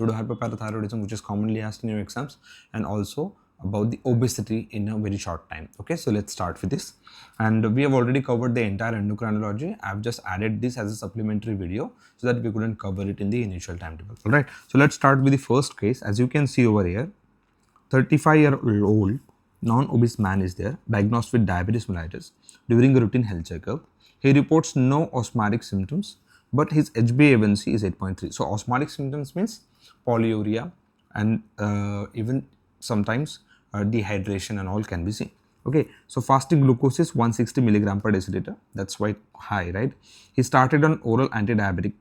pseudohypoparathyroidism, which is commonly asked in your exams, and also about the obesity in a very short time. Okay, so let's start with this. And we have already covered the entire endocrinology. I've just added this as a supplementary video so that we couldn't cover it in the initial timetable. All right, so let's start with the first case. As you can see over here, 35-year-old non-obese man is there, diagnosed with diabetes mellitus during a routine health checkup. He reports no osmotic symptoms, but his HbA1c is 8.3. So osmotic symptoms means polyuria, and even sometimes dehydration and all can be seen. Okay, so fasting glucose is 160 milligram per deciliter. That's quite high, right? He started on oral anti-diabetic,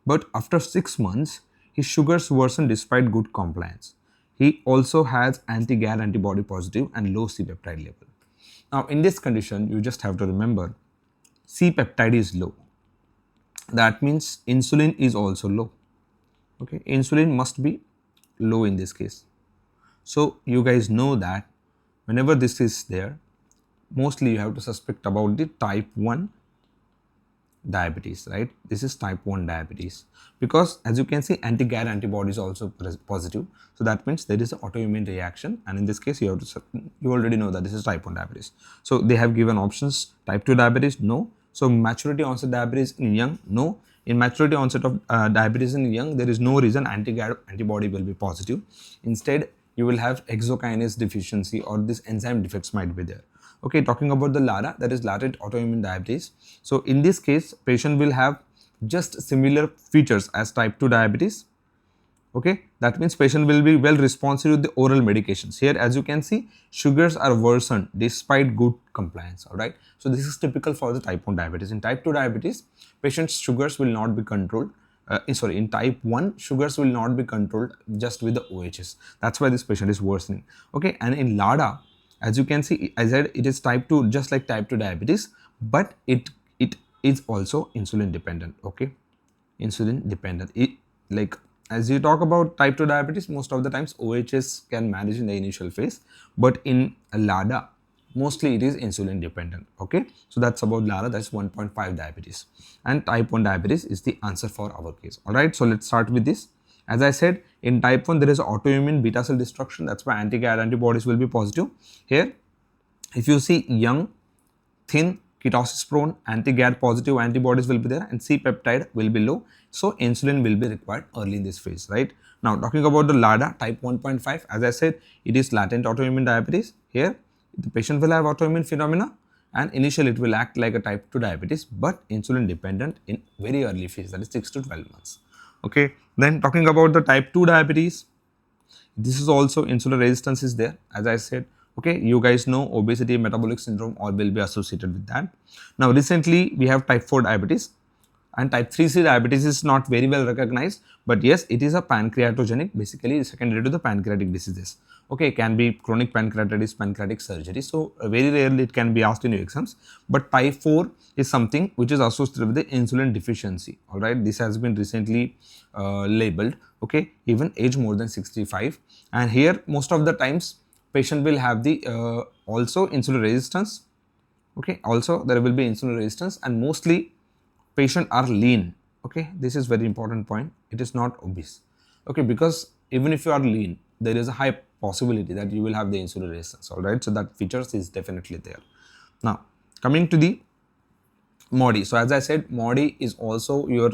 but after 6 months, his sugars worsened despite good compliance. He also has anti-GAD antibody positive and low C-peptide level. Now, in this condition, you just have to remember C-peptide is low. That means insulin is also low. Okay, insulin must be low in this case. So you guys know that whenever this is there, mostly you have to suspect about the type 1 diabetes, right? This is type 1 diabetes because as you can see, anti-GAD antibody is also positive. So that means there is an autoimmune reaction, and in this case you already know that this is type 1 diabetes. So they have given options: type 2 diabetes, no. So maturity onset diabetes in young, no. In maturity onset of diabetes in young, there is no reason anti-GAD antibody will be positive. Instead, you will have hexokinase deficiency or this enzyme defects might be there. Okay, talking about the LADA, that is latent autoimmune diabetes. So in this case, patient will have just similar features as type 2 diabetes. Okay, that means patient will be well responsive to the oral medications. Here, as you can see, sugars are worsened despite good compliance. All right, so this is typical for the type 1 diabetes. In type 2 diabetes, patient's sugars will not be controlled. In type 1, sugars will not be controlled just with the OHS. That's why this patient is worsening. Okay, and in LADA, as you can see, I said it is type 2, just like type 2 diabetes, but it is also insulin dependent. Okay, insulin dependent. Like as you talk about type 2 diabetes, most of the times OHS can manage in the initial phase, but in LADA, mostly it is insulin dependent. Okay, so that's about LADA, that's 1.5 diabetes, and type 1 diabetes is the answer for our case. All right, so let's start with this. As I said, in type 1 there is autoimmune beta cell destruction, that's why anti-GAD antibodies will be positive. Here, if you see young, thin, ketosis prone, anti-GAD positive antibodies will be there, and C-peptide will be low, so insulin will be required early in this phase, right? Now talking about the LADA type 1.5, as I said, it is latent autoimmune diabetes. Here the patient will have autoimmune phenomena, and initially it will act like a type 2 diabetes, but insulin dependent in very early phase, that is 6 to 12 months. Okay, then talking about the type 2 diabetes, this is also insulin resistance is there, as I said. Okay, you guys know obesity, metabolic syndrome all will be associated with that. Now recently we have type 4 diabetes, and type 3C diabetes is not very well recognized, but yes, it is a pancreatogenic, basically secondary to the pancreatic diseases. Okay, can be chronic pancreatitis, pancreatic surgery. So very rarely it can be asked in your exams, but type 4 is something which is associated with the insulin deficiency. All right, this has been recently labeled. Okay, even age more than 65, and here most of the times patient will have the also insulin resistance. Okay, also there will be insulin resistance, and mostly patient are lean. Okay, this is very important point. It is not obese. Okay, because even if you are lean, there is a high possibility that you will have the insulin resistance. All right, so that features is definitely there. Now coming to the MODY. So as I said, MODY is also your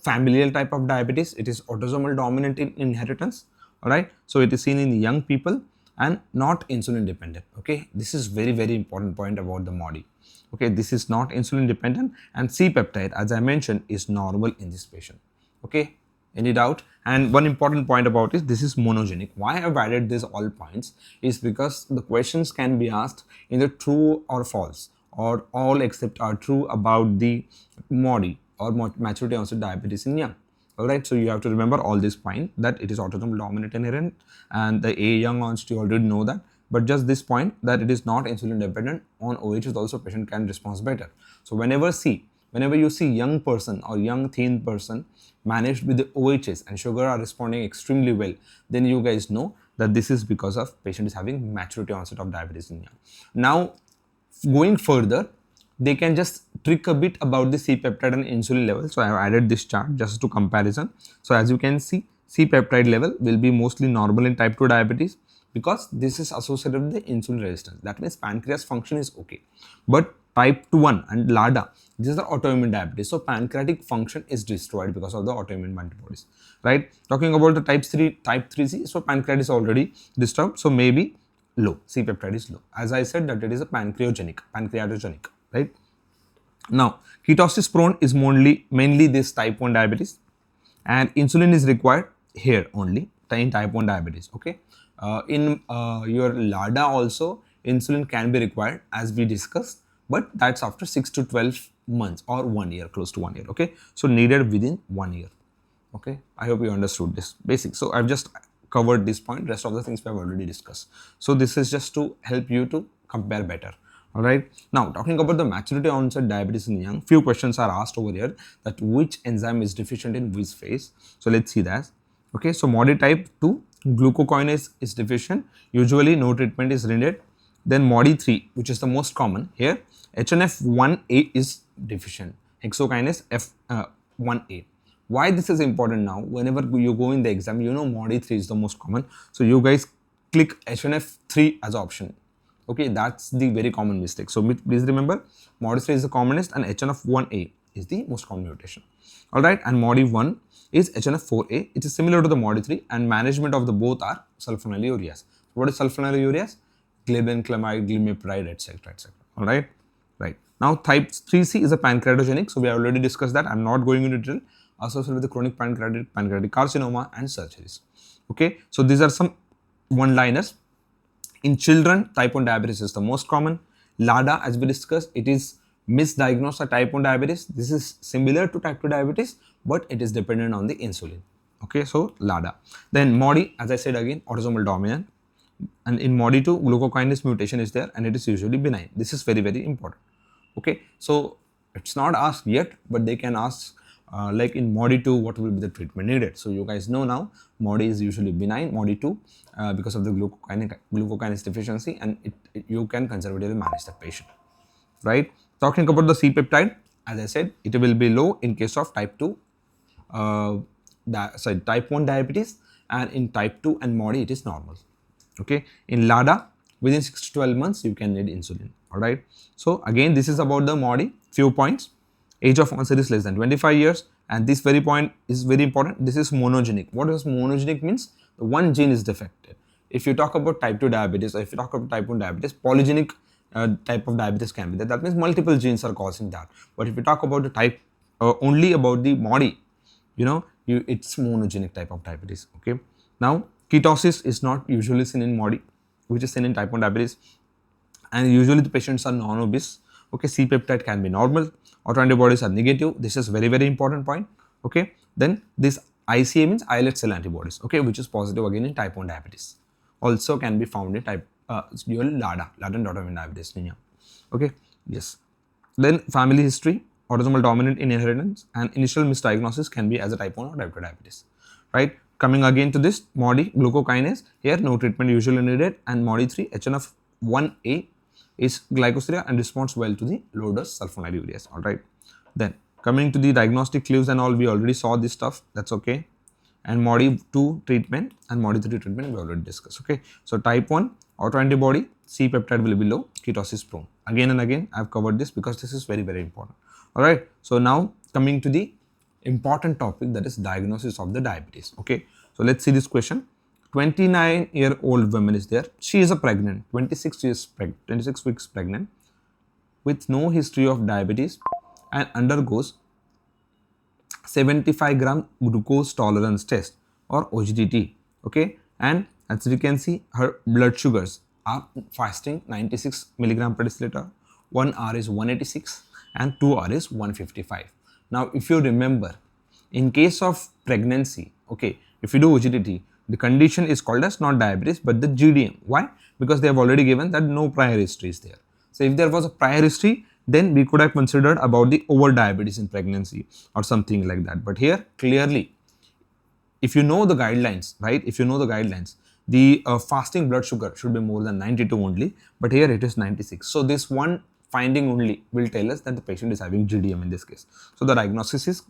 familial type of diabetes. It is autosomal dominant in inheritance. All right, so it is seen in young people and not insulin dependent. Okay, this is very important point about the MODY. Okay, this is not insulin dependent, and C-peptide, as I mentioned, is normal in this patient. Okay, any doubt? And one important point about it, this is monogenic. Why I have added this all points is because the questions can be asked in the true or false, or all except are true about the MODY or maturity onset diabetes in young. Alright, so you have to remember all this point that it is autosomal dominant inherent, and the A young onset you already know that, but just this point that it is not insulin dependent on OHS also patient can respond better. So whenever you see young person or young thin person managed with the OHS and sugar are responding extremely well, then you guys know that this is because of patient is having maturity onset of diabetes in young. Now going further, they can just trick a bit about the C-peptide and insulin level. So I have added this chart just to comparison. So as you can see, C-peptide level will be mostly normal in type 2 diabetes because this is associated with the insulin resistance. That means pancreas function is okay. But type 1 and LADA, this is the autoimmune diabetes. So pancreatic function is destroyed because of the autoimmune antibodies, right? Talking about the type 3C, so pancreas is already disturbed. So maybe low, C-peptide is low. As I said that it is a pancreatogenic, right? Now, ketosis prone is mainly this type 1 diabetes, and insulin is required here only in type 1 diabetes, okay? In your LADA also, insulin can be required as we discussed, but that's after 6 to 12 months or 1 year, close to 1 year, okay? So needed within 1 year, okay? I hope you understood this basic. So I've just covered this point, rest of the things we have already discussed. So this is just to help you to compare better. All right. Now, talking about the maturity onset diabetes in young, few questions are asked over here that which enzyme is deficient in which phase. So let's see that. Okay. So MODY type 2 glucokinase is deficient. Usually no treatment is needed. Then MODY 3, which is the most common here, HNF1A is deficient. Hexokinase F1A. Why this is important now? Whenever you go in the exam, you know MODY 3 is the most common. So you guys click HNF3 as option. Okay, that's the very common mistake. So please remember, MODY 3 is the commonest and HNF1A is the most common mutation. Alright, and MODY 1 is HNF4A. It is similar to the MODY 3 and management of the both are sulfonylureas. What is sulfonylureas? Glibin, clamide, glimepiride, etc. etc. Alright, right. Now type 3C is a pancreatogenic. So we have already discussed that. I'm not going into detail. Associated with the chronic pancreatic carcinoma and surgeries. Okay, so these are some one-liners. In children, type 1 diabetes is the most common. LADA, as we discussed, it is misdiagnosed as type 1 diabetes. This is similar to type 2 diabetes, but it is dependent on the insulin. Okay, so LADA. Then MODY, as I said again, autosomal dominant. And in MODY 2, glucokinase mutation is there and it is usually benign. This is very, very important. Okay, so it's not asked yet, but they can ask like in MODY 2, what will be the treatment needed? So you guys know now, MODY is usually benign, MODY 2 because of the glucokinase deficiency, and you can conservatively manage the patient, right? Talking about the C-peptide, as I said, it will be low in case of type 2, type 1 diabetes, and in type 2 and MODY it is normal. Okay, in LADA, within 6 to 12 months, you can need insulin, all right? So again, this is about the MODY, few points. Age of onset is less than 25 years, and this very point is very important. This is monogenic. What does monogenic means? The one gene is defective. If you talk about type 2 diabetes, or if you talk about type 1 diabetes, polygenic type of diabetes can be there. That means multiple genes are causing that. But if you talk about the type, only about the MODY, you know, it's monogenic type of diabetes. Okay. Now, ketosis is not usually seen in MODY, which is seen in type 1 diabetes, and usually the patients are non-obese. Okay, C-peptide can be normal, autoantibodies are negative. This is very, very important point. Okay, then this ICA means islet cell antibodies, okay, which is positive again in type 1 diabetes. Also can be found in type your LADA, latent autoimmune diabetes. Okay, yes. Then family history, autosomal dominant in inheritance, and initial misdiagnosis can be as a type 1 or type 2 diabetes, right? Coming again to this MODY, glucokinase, here no treatment usually needed, and MODY 3, HNF1A is glycosyria and responds well to the low dose sulfonylureas, alright. Then coming to the diagnostic clues and all, we already saw this stuff, that's okay. And MODY 2 treatment and MODY 3 treatment we already discussed, okay. So type 1, autoantibody, C-peptide will be low, ketosis prone. Again and again, I have covered this because this is very, very important, alright. So now coming to the important topic, that is diagnosis of the diabetes, okay. So let's see this question. 29-year-old woman is there. She is a pregnant, 26 weeks pregnant with no history of diabetes and undergoes 75 gram glucose tolerance test or OGTT. Okay, and as you can see, her blood sugars are fasting 96 milligram per deciliter. 1R is 186 and 2R is 155. Now, if you remember, in case of pregnancy, okay, if you do OGTT, the condition is called as not diabetes but the GDM. Why? Because they have already given that no prior history is there. So if there was a prior history, then we could have considered about the over diabetes in pregnancy or something like that. But here clearly, if you know the guidelines, right? If you know the guidelines, the fasting blood sugar should be more than 92 only, but here it is 96. So this one finding only will tell us that the patient is having GDM in this case. So the diagnosis is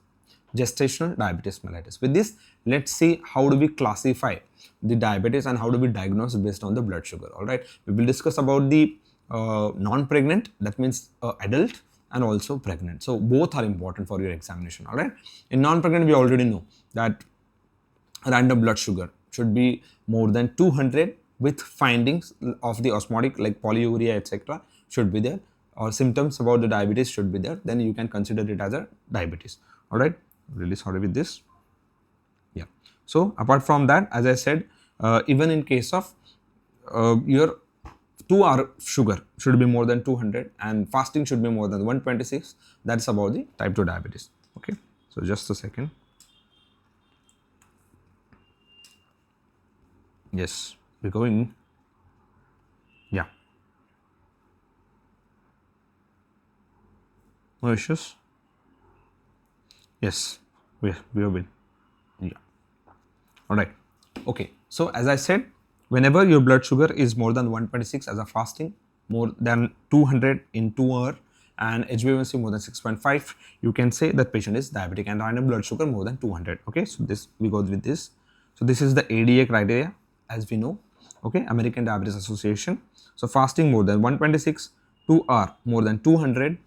gestational diabetes mellitus. With this, let's see how do we classify the diabetes and how do we diagnose based on the blood sugar. All right, we will discuss about the non-pregnant, that means adult, and also pregnant. So both are important for your examination. All right, in non-pregnant we already know that random blood sugar should be more than 200 with findings of the osmotic like polyuria etc. should be there, or symptoms about the diabetes should be there, then you can consider it as a diabetes. All right, really sorry with this. Yeah, so apart from that, as I said, even in case of your 2-hour sugar should be more than 200 and fasting should be more than 126. That's about the type 2 diabetes. Okay, so just a second. Yes, we're going. Yeah, no issues. Yes, we have been. Yeah. All right. Okay. So as I said, whenever your blood sugar is more than 126 as a fasting, more than 200 in 2 hours, and HbA1c more than 6.5, you can say that patient is diabetic, and random blood sugar more than 200. Okay. So this we go with this. So this is the ADA criteria, as we know. Okay. American Diabetes Association. So fasting more than 126, 2 hours more than 200.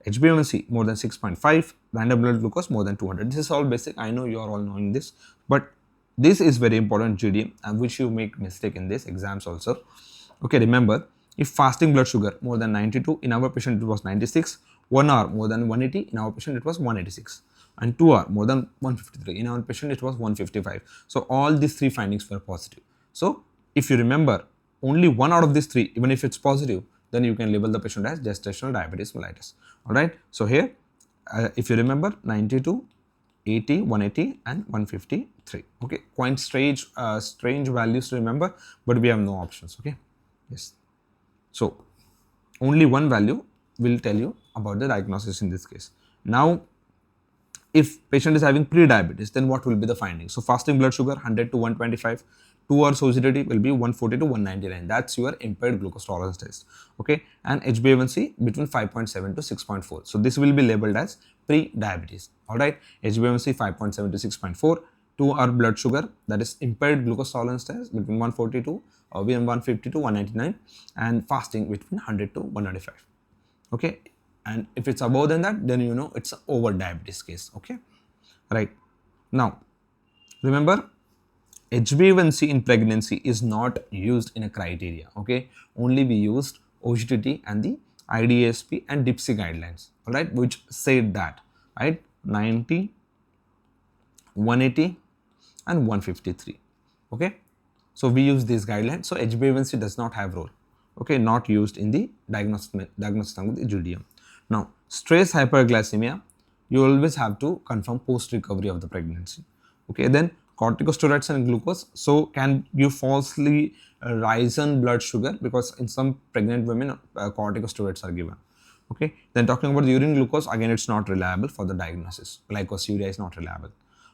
HbA1c more than 6.5, random blood glucose more than 200. This is all basic. I know you are all knowing this, but this is very important GDM, and which you make mistake in this exams also. Okay, remember, if fasting blood sugar more than 92, in our patient it was 96, 1 hour more than 180, in our patient it was 186, and 2 hour more than 153, in our patient it was 155. So all these 3 findings were positive. So if you remember, only 1 out of these 3, even if it's positive, then you can label the patient as gestational diabetes mellitus. All right. So here, if you remember, 92, 80, 180, and 153. Okay. Quite strange values to remember, but we have no options. Okay. Yes. So only one value will tell you about the diagnosis in this case. Now, if patient is having pre-diabetes, then what will be the findings? So fasting blood sugar 100 to 125. 2 hours OGTT will be 140 to 199. That's your impaired glucose tolerance test. Okay, and HbA1c between 5.7 to 6.4. So this will be labeled as pre-diabetes. All right, HbA1c 5.7 to 6.4. 2-hour blood sugar, that is impaired glucose tolerance test, between 142 or 150 to 199, and fasting between 100 to 195. Okay, and if it's above than that, then you know it's an over diabetes case. Okay, right. Now remember, HbA1c in pregnancy is not used in a criteria. Okay, only we used OGTT and the IDSP and DIPSI guidelines. All right, which said that, right, 90, 180 and 153. Okay, so we use these guidelines. So HbA1c does not have role. Okay, not used in the diagnostic with the GDM. Now stress hyperglycemia, you always have to confirm post recovery of the pregnancy. Okay, then corticosteroids and glucose, so can give falsely risen blood sugar, because in some pregnant women corticosteroids are given. Okay, then talking about the urine glucose, again it's not reliable for the diagnosis. Glycosuria is not reliable.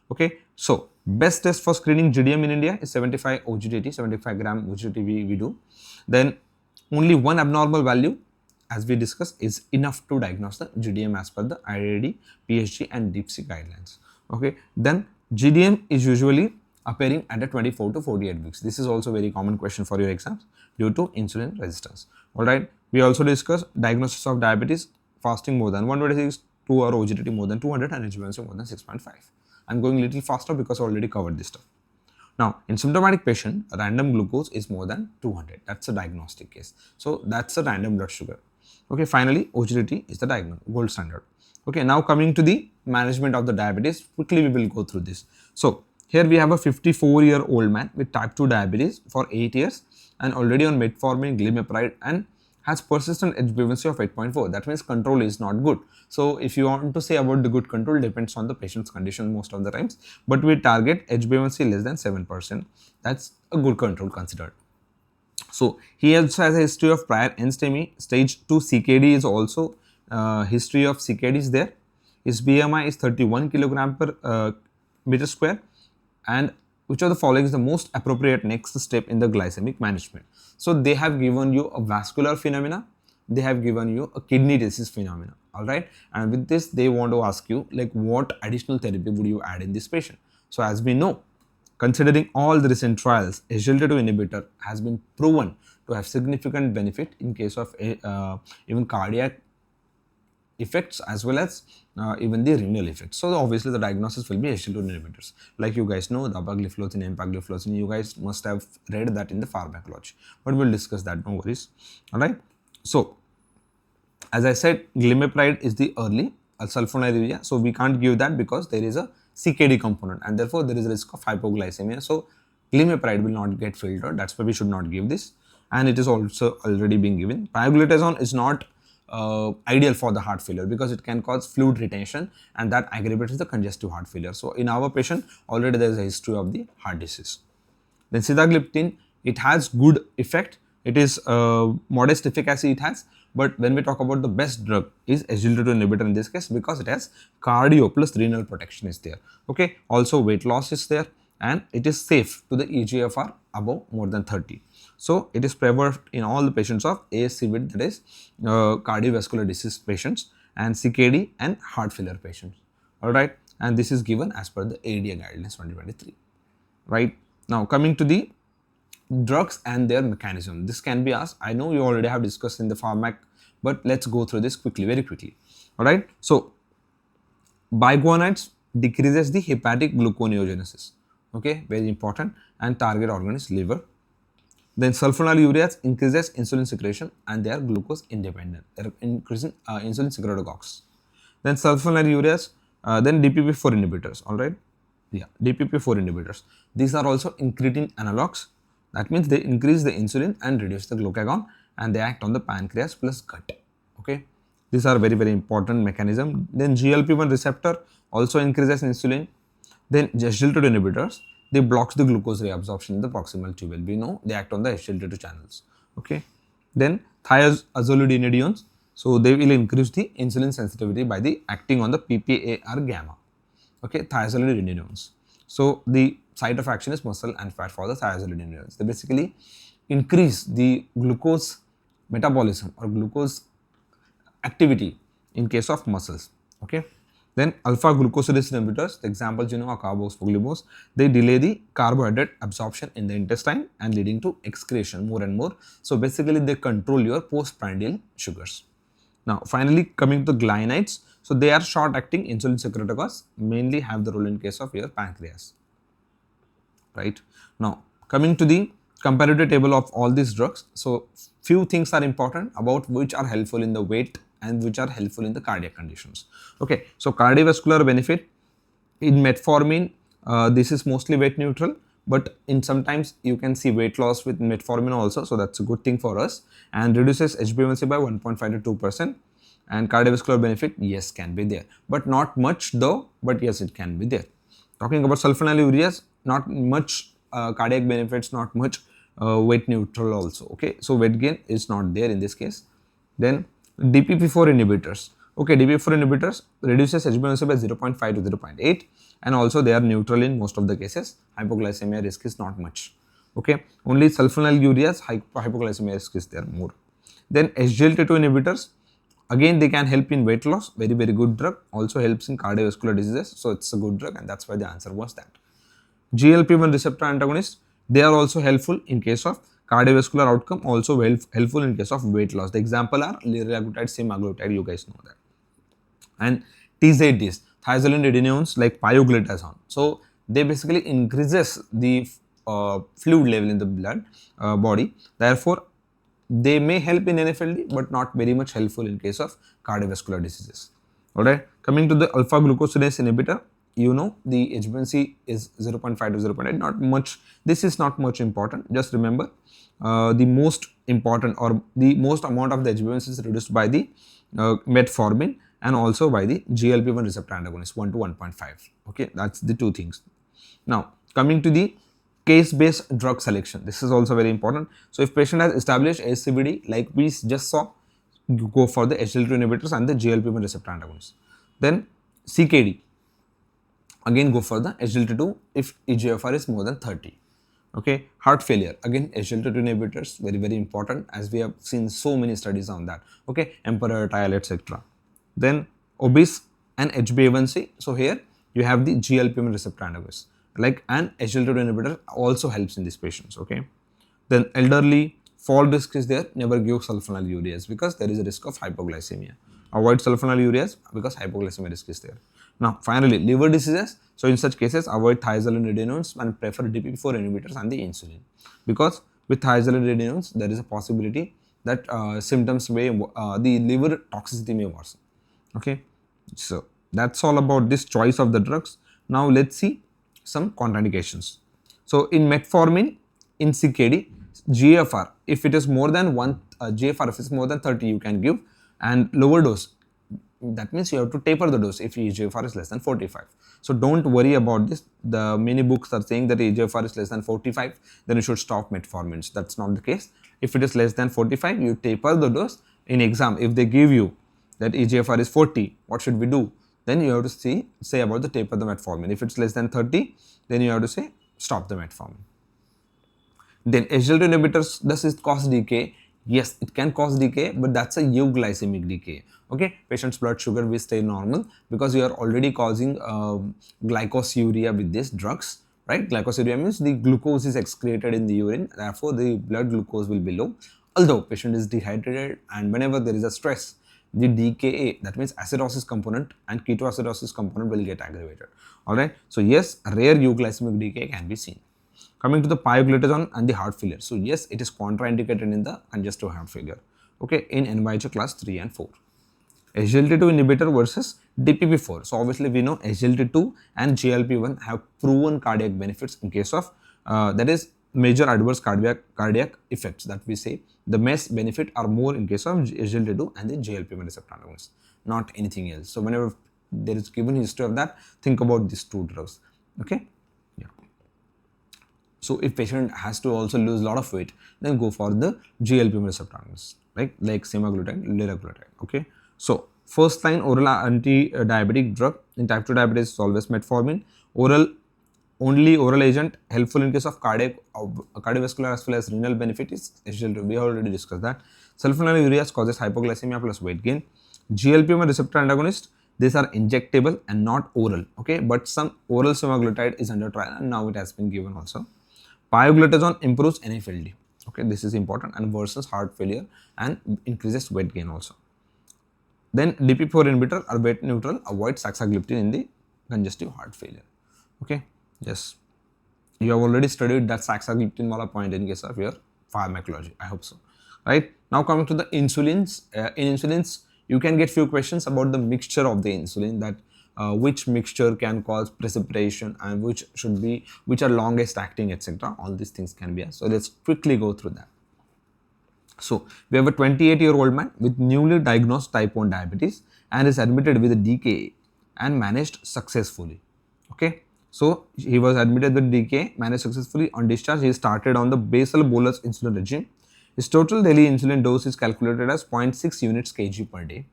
Okay, so best test for screening GDM in India is 75 OGTT, 75 gram OGTT we do. Then only one abnormal value, as we discussed, is enough to diagnose the GDM as per the IID, PHG and DIPSI guidelines. Okay, then GDM is usually appearing at a 24 to 48 weeks. This is also very common question for your exams due to insulin resistance. All right. We also discussed diagnosis of diabetes, fasting more than 126, 2-hour OGTT more than 200, and HbA1c more than 6.5. I'm going a little faster because I already covered this stuff. Now, in symptomatic patient, random glucose is more than 200. That's a diagnostic case. So that's a random blood sugar. Okay. Finally, OGTT is the gold standard. Okay, now coming to the management of the diabetes, quickly we will go through this. So here we have a 54-year-old man with type 2 diabetes for 8 years and already on metformin, glimepiride, and has persistent HbA1c of 8.4. That means control is not good. So if you want to say about the good control, depends on the patient's condition most of the times, but we target HbA1c less than 7%. That's a good control considered. So he also has a history of prior end-stage stage 2 CKD is also history of CKD is there. His BMI is 31 kilogram per meter square, and which of the following is the most appropriate next step in the glycemic management? So they have given you a vascular phenomena, they have given you a kidney disease phenomena. All right, and with this they want to ask you like what additional therapy would you add in this patient. So as we know, considering all the recent trials, SGLT2 inhibitor has been proven to have significant benefit in case of even cardiac effects as well as even the renal effects. So obviously the diagnosis will be SGLT2 inhibitors. Like you guys know, the apagliflozin, empagliflozin, you guys must have read that in the pharmacology, but we'll discuss that, no worries. All right. So as I said, glimepiride is the early sulfonylurea, so we can't give that because there is a CKD component and therefore there is a risk of hypoglycemia. So glimepiride will not get filtered. That's why we should not give this, and it is also already being given. Pioglitazone is not ideal for the heart failure because it can cause fluid retention and that aggravates the congestive heart failure. So in our patient already there is a history of the heart disease. Then sitagliptin, it has good effect. It is modest efficacy it has, but when we talk about the best drug is SGLT2 inhibitor in this case because it has cardio plus renal protection is there. Okay, also weight loss is there and it is safe to the eGFR above more than 30. So it is preferred in all the patients of ASCVD, that is cardiovascular disease patients, and CKD and heart failure patients. All right, and this is given as per the ADA guidelines 2023. Right, now coming to the drugs and their mechanism. This can be asked. I know you already have discussed in the pharmac, but let's go through this quickly, very quickly. All right, so biguanides decreases the hepatic gluconeogenesis. Okay, very important, and target organ is liver. Then sulfonylureas increases insulin secretion and they are glucose independent. They are increasing insulin secretagogues. Then sulfonylureas, then DPP4 inhibitors. All right, yeah, DPP4 inhibitors. These are also incretin analogs. That means they increase the insulin and reduce the glucagon, and they act on the pancreas plus gut. Okay, these are very, very important mechanism. Then GLP-1 receptor also increases insulin. Then SGLT2 inhibitors, they blocks the glucose reabsorption in the proximal tubule. We know they act on the SGLT2 channels. Okay, then thiazolidinediones, so they will increase the insulin sensitivity by the acting on the PPAR gamma. Okay, thiazolidinediones. So the site of action is muscle and fat for the thiazolidinediones. They basically increase the glucose metabolism or glucose activity in case of muscles. Okay, then alpha glucosidase inhibitors, the examples you know are carbose, glucose. They delay the carbohydrate absorption in the intestine and leading to excretion more and more. So basically they control your postprandial sugars. Now finally coming to the glianides, so they are short acting insulin secretagogues, mainly have the role in case of your pancreas. Right, now coming to the comparative table of all these drugs, so few things are important about which are helpful in the weight and which are helpful in the cardiac conditions. Okay, so cardiovascular benefit in metformin, this is mostly weight neutral, but in sometimes you can see weight loss with metformin also, so that's a good thing for us, and reduces HbA1c by 1.5 to 2%, and cardiovascular benefit, yes, can be there, but not much though, but yes, it can be there. Talking about sulfonylureas, not much cardiac benefits, not much weight neutral also. Okay, so weight gain is not there in this case. Then DPP4 inhibitors. Okay, DPP4 inhibitors reduces HbA1c by 0.5 to 0.8, and also they are neutral in most of the cases. Hypoglycemia risk is not much. Okay, only sulfonylureas hypoglycemia risk is there more. Then SGLT2 inhibitors, again they can help in weight loss, very, very good drug, also helps in cardiovascular diseases, so it's a good drug, and that's why the answer was that. GLP-1 receptor antagonists, they are also helpful in case of cardiovascular outcome, also helpful in case of weight loss. The example are liraglutide, semaglutide, you guys know that. And TZDs, thiazolidinediones like pioglitazone. So they basically increases the fluid level in the blood body. Therefore, they may help in NFLD, but not very much helpful in case of cardiovascular diseases. All right. Coming to the alpha glucosidase inhibitor, you know the HbA1c is 0.5 to 0.8. Not much. This is not much important. Just remember, the most important or the most amount of the HbA1c is reduced by the metformin and also by the GLP-1 receptor antagonist 1 to 1.5. Okay, that's the two things. Now coming to the case-based drug selection, this is also very important. So if patient has established ASCVD, like we just saw, you go for the SGLT2 inhibitors and the GLP-1 receptor antagonists. Then CKD, again go for the SGLT2 if eGFR is more than 30. Okay, heart failure, again SGLT2 inhibitors, very important, as we have seen so many studies on that. Okay, emperor tile, etc. Then obese and HbA1c. So here you have the GLP-1 receptor antagonist, like an SGLT2 inhibitor also helps in these patients. Okay, then elderly, fall risk is there, never give sulfonylureas because there is a risk of hypoglycemia. Avoid sulfonylureas because hypoglycemia risk is there. Now finally, liver diseases. So in such cases, avoid thiazolidinons and prefer DPP4 inhibitors and the insulin, because with thiazolidinons there is a possibility that symptoms may the liver toxicity may worsen. Okay, so that's all about this choice of the drugs. Now let's see some contraindications. So in metformin, in CKD, GFR, if it is more than GFR if it's more than 30, you can give, and lower dose, that means you have to taper the dose if eGFR is less than 45. So don't worry about this. The many books are saying that eGFR is less than 45, then you should stop metformins. That's not the case. If it is less than 45, you taper the dose. In exam, if they give you that eGFR is 40, what should we do? Then you have to say about the taper the metformin. If it's less than 30, then you have to say stop the metformin. Then SGLT inhibitors, does it cause decay? Yes, it can cause decay, but that's a euglycemic decay. Okay, patient's blood sugar will stay normal because you are already causing glycosuria with these drugs, right? Glycosuria means the glucose is excreted in the urine, therefore the blood glucose will be low. Although patient is dehydrated, and whenever there is a stress, the DKA, that means acidosis component and ketoacidosis component, will get aggravated. Alright, so yes, rare euglycemic decay can be seen. Coming to the pioglitazone and the heart failure. So yes, it is contraindicated in the congestive heart failure. Okay, in NYHA class 3 and 4. SGLT2 inhibitor versus DPP4. So obviously we know SGLT2 and GLP-1 have proven cardiac benefits in case of that is major adverse cardiac effects that we say. The mass benefit are more in case of SGLT2 and the GLP-1 receptor antagonists, not anything else. So whenever there is given history of that, think about these two drugs. Okay. So if patient has to also lose a lot of weight, then go for the GLP-1 receptor agonists, right? Like semaglutide, liraglutide. Okay. So first line oral anti-diabetic drug in type 2 diabetes is always metformin. Only oral agent helpful in case of cardiovascular as well as renal benefit is SGLT2. We already discussed that. Sulfonylureas causes hypoglycemia plus weight gain. GLP-1 receptor antagonist, these are injectable and not oral. Okay, but some oral semaglutide is under trial and now it has been given also. Pioglitazone improves NFLD. Okay, this is important, and worsens heart failure and increases weight gain also. Then DPP4 inhibitor are weight neutral, avoid saxagliptin in the congestive heart failure. Okay, yes, you have already studied that saxagliptin wala point in case of your pharmacology. I hope so. Right, now coming to the insulins. In insulins, you can get few questions about the mixture of the insulin, that which mixture can cause precipitation and which are longest acting, etc. All these things can be asked. So let's quickly go through that. So we have a 28-year-old man with newly diagnosed type 1 diabetes and is admitted with a DKA and managed successfully. Okay, so he was admitted with DKA, managed successfully. On discharge, he started on the basal bolus insulin regime. His total daily insulin dose is calculated as 0.6 units kg per day.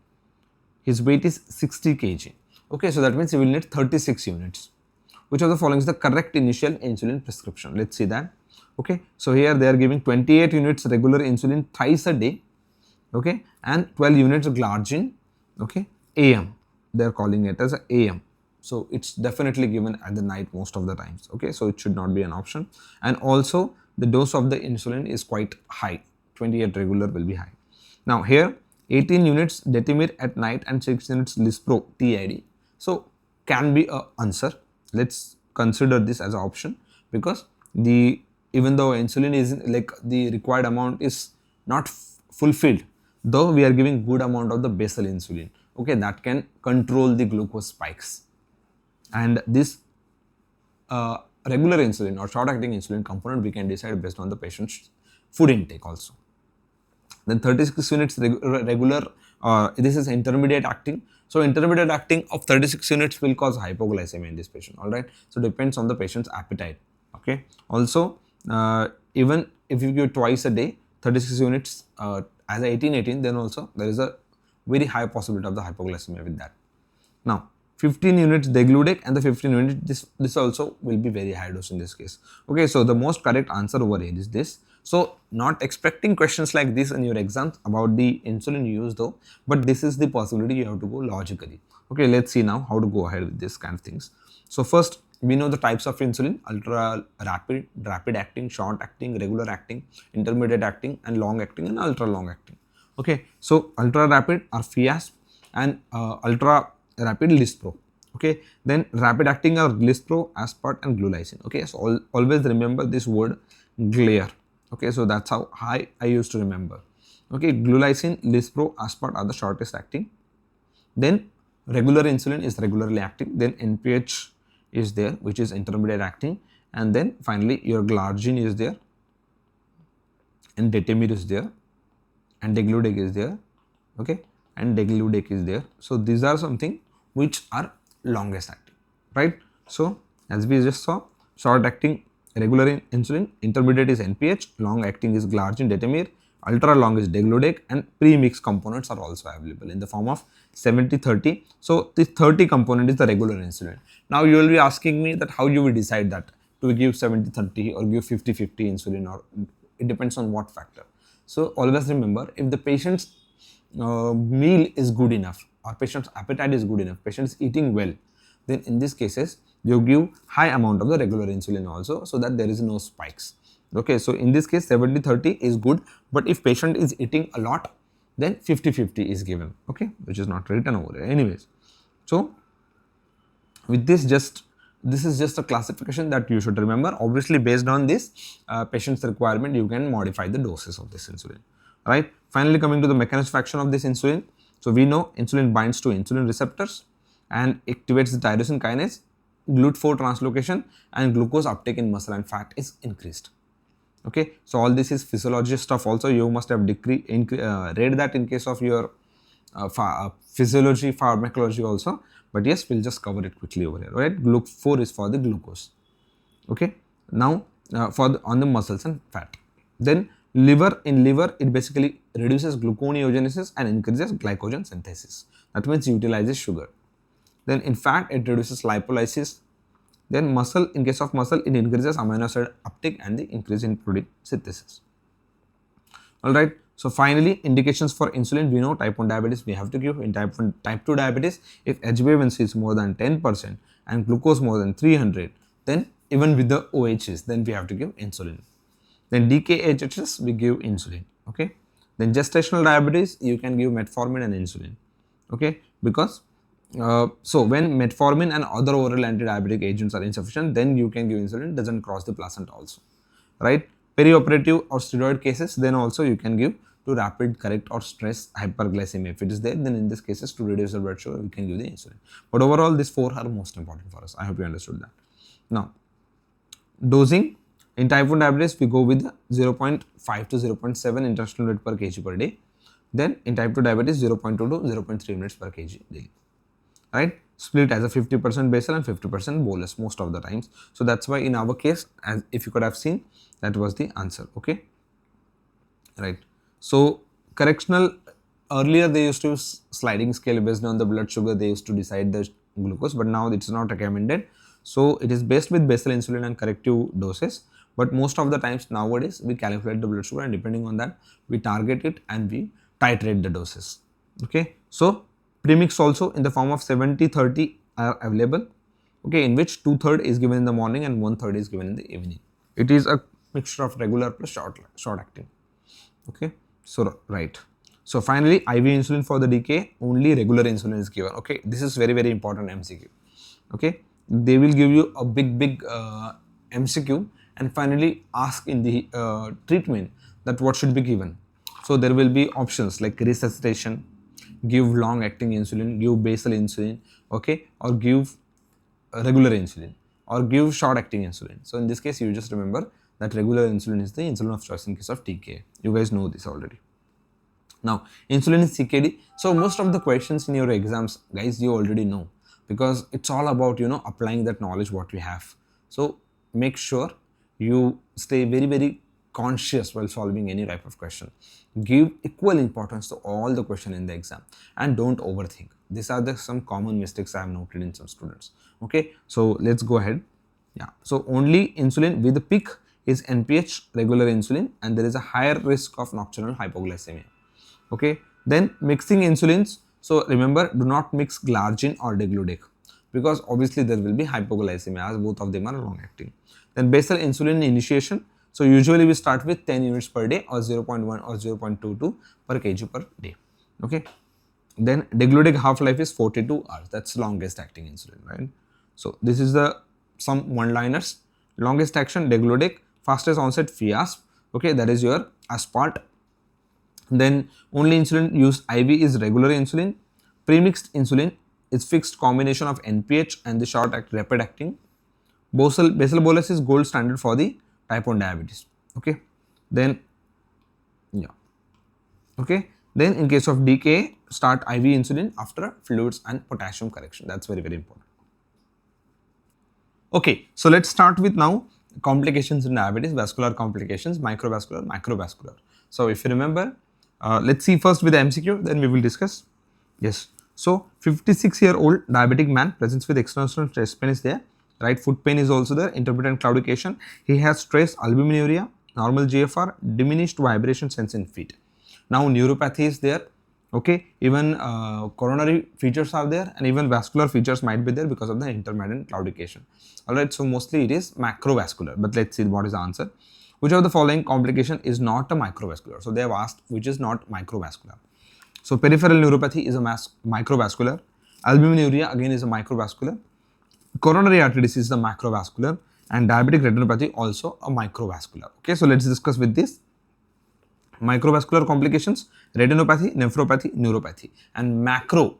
His weight is 60 kg. Okay, so that means he will need 36 units. Which of the following is the correct initial insulin prescription? Let's see that. Okay, so here they are giving 28 units regular insulin thrice a day. Okay, and 12 units of glargine. Okay, AM. They are calling it as a AM. So it's definitely given at the night most of the times. Okay, so it should not be an option. And also the dose of the insulin is quite high. 28 regular will be high. Now here 18 units detimir at night and 6 units lispro TID. So can be a answer. Let's consider this as an option, because even though insulin is like the required amount is not fulfilled, though we are giving good amount of the basal insulin. Okay, that can control the glucose spikes. And this regular insulin or short acting insulin component we can decide based on the patient's food intake also. Then 36 units regular, this is intermediate acting. So intermediate acting of 36 units will cause hypoglycemia in this patient. All right, so depends on the patient's appetite. Okay, also even if you give twice a day 36 units as 18, then also there is a very high possibility of the hypoglycemia with that. Now 15 units degludec and the 15 units, this also will be very high dose in this case. Okay, so the most correct answer over here is this. So not expecting questions like this in your exams about the insulin you use though, but this is the possibility. You have to go logically. Okay, let's see now how to go ahead with this kind of things. So first, we know the types of insulin: ultra rapid, rapid acting, short acting, regular acting, intermediate acting, and long acting, and ultra long acting. Okay, so ultra rapid are Fiasp and ultra rapid Lispro. Okay, then rapid acting are Lispro, Aspart, and Glulicin. Okay, so always remember this word glare. Okay, so that's how I used to remember. Okay, Glulicin, Lispro, Aspart are the shortest acting. Then regular insulin is regularly acting. Then NPH is there, which is intermediate acting, and then finally your Glargine is there, and Detemir is there, and Degludec is there. Okay, and Degludec is there. So these are something which are longest acting, right? So as we just saw, short acting regular insulin, intermediate is NPH, long acting is Glargine, Detemir, ultra long is Degludec, and pre-mixed components are also available in the form of 70-30. So this 30 component is the regular insulin. Now you will be asking me that how you will decide that, to give 70-30 or give 50-50 insulin, or it depends on what factor. So always remember, if the patient's meal is good enough, or patient's appetite is good enough, patient is eating well, then in these cases you give high amount of the regular insulin also, so that there is no spikes. Okay, so in this case 70-30 is good, but if patient is eating a lot, then 50-50 is given. Okay, which is not written over here anyways. So with this is just a classification that you should remember. Obviously based on this patient's requirement, you can modify the doses of this insulin, right? Finally, coming to the mechanism of action of this insulin. So we know insulin binds to insulin receptors and activates the tyrosine kinase, GLUT4 translocation, and glucose uptake in muscle and fat is increased. Okay, so all this is physiology stuff. Also you must have read that in case of your physiology, pharmacology also, but yes, we'll just cover it quickly over here, right? GLUT4 is for the glucose. Okay, now on the muscles and fat. Then in liver it basically reduces gluconeogenesis and increases glycogen synthesis. That means utilizes sugar. Then in fat it reduces lipolysis. Then muscle, in case of muscle, it increases amino acid uptake and the increase in protein synthesis. Alright, so finally indications for insulin. We know type 1 diabetes we have to give. In type 2 diabetes, if HbA1c is more than 10% and glucose more than 300, then even with the OHs, then we have to give insulin. Then DKHHs, we give insulin. Okay, then gestational diabetes, you can give metformin and insulin. Okay, because so when metformin and other oral anti-diabetic agents are insufficient, then you can give insulin. Doesn't cross the placenta also, right? Perioperative or steroid cases, then also you can give to rapid, correct, or stress hyperglycemia. If it is there, then in these cases to reduce the blood sugar, we can give the insulin. But overall, these four are most important for us. I hope you understood that. Now, dosing. In type 1 diabetes, we go with 0.5 to 0.7 international unit per kg per day. Then in type 2 diabetes, 0.2 to 0.3 units per kg daily. Right? Split as a 50% basal and 50% bolus most of the times. So that's why in our case, as if you could have seen, that was the answer. Okay. Right. So correctional, earlier they used to use sliding scale based on the blood sugar. They used to decide the glucose, but now it's not recommended. So it is based with basal insulin and corrective doses. But most of the times nowadays we calculate the blood sugar, and depending on that we target it and we titrate the doses. Okay. So premix also in the form of 70-30 are available. Okay, in which 2/3 is given in the morning and 1/3 is given in the evening. It is a mixture of regular plus short acting. Okay, so right. So finally, IV insulin for the DK, only regular insulin is given. Okay, this is very important MCQ. Okay, they will give you a big MCQ and finally ask in the treatment that what should be given. So there will be options like resuscitation, give long acting insulin, give basal insulin, okay, or give regular insulin, or give short acting insulin. So in this case, you just remember that regular insulin is the insulin of choice in case of TK. You guys know this already. Now, insulin is CKD. So most of the questions in your exams, guys, you already know, because it's all about, applying that knowledge what we have. So make sure you stay very conscious while solving any type of question. Give equal importance to all the question in the exam and don't overthink. These are the some common mistakes I have noted in some students. Okay, so let's go ahead. Yeah, so only insulin with the peak is NPH, regular insulin, and there is a higher risk of nocturnal hypoglycemia. Okay, then mixing insulins. So remember, do not mix glargine or degludec because obviously there will be hypoglycemia as both of them are long acting. Then basal insulin initiation. So usually we start with 10 units per day or 0.1 or 0.22 per kg per day. Okay. Then degludec half life is 42 hours. That's longest acting insulin, right? So this is the some one-liners. Longest action degludec, fastest onset Fiasp. Okay, that is your aspart. Then only insulin used IV is regular insulin. Premixed insulin is fixed combination of NPH and the short act rapid acting. Basal bolus is gold standard for the type 1 diabetes. Okay. Then yeah. Okay. Then in case of DKA, start IV insulin after fluids and potassium correction. That's very, very important. Okay, so let's start with now complications in diabetes, vascular complications, microvascular, macrovascular. So if you remember, let's see first with the MCQ, then we will discuss. Yes, so 56-year-old diabetic man presents with external chest pain is there, right foot pain is also there, intermittent claudication. He has stress, albuminuria, normal GFR, diminished vibration sense in feet. Now neuropathy is there. Okay, even coronary features are there and even vascular features might be there because of the intermittent claudication. Alright, so mostly it is macrovascular, but let's see what is the answer. Which of the following complication is not a microvascular? So they have asked which is not microvascular. So peripheral neuropathy is a microvascular, albuminuria again is a microvascular, coronary artery disease is a macrovascular, and diabetic retinopathy also a microvascular. Okay, so let's discuss with this. Microvascular complications, retinopathy, nephropathy, neuropathy, and macro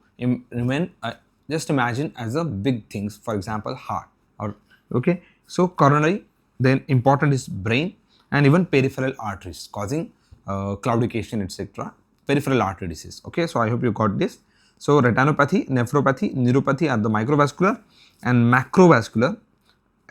just imagine as a big things, for example heart or okay. So coronary, then important is brain and even peripheral arteries causing claudication etc. Peripheral artery disease. Okay, so I hope you got this. So retinopathy, nephropathy, neuropathy are the microvascular and macrovascular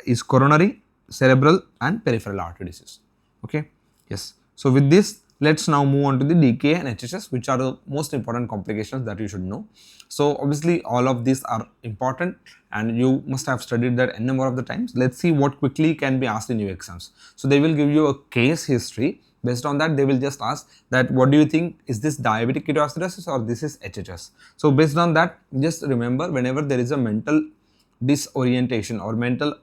is coronary, cerebral and peripheral artery disease. Okay, yes. So with this, let's now move on to the DKA and HHS, which are the most important complications that you should know. So obviously all of these are important and you must have studied that n number of the times. Let's see what quickly can be asked in your exams. So they will give you a case history. Based on that, they will just ask that what do you think, is this diabetic ketoacidosis or this is HHS? So based on that, just remember whenever there is a mental disorientation or mental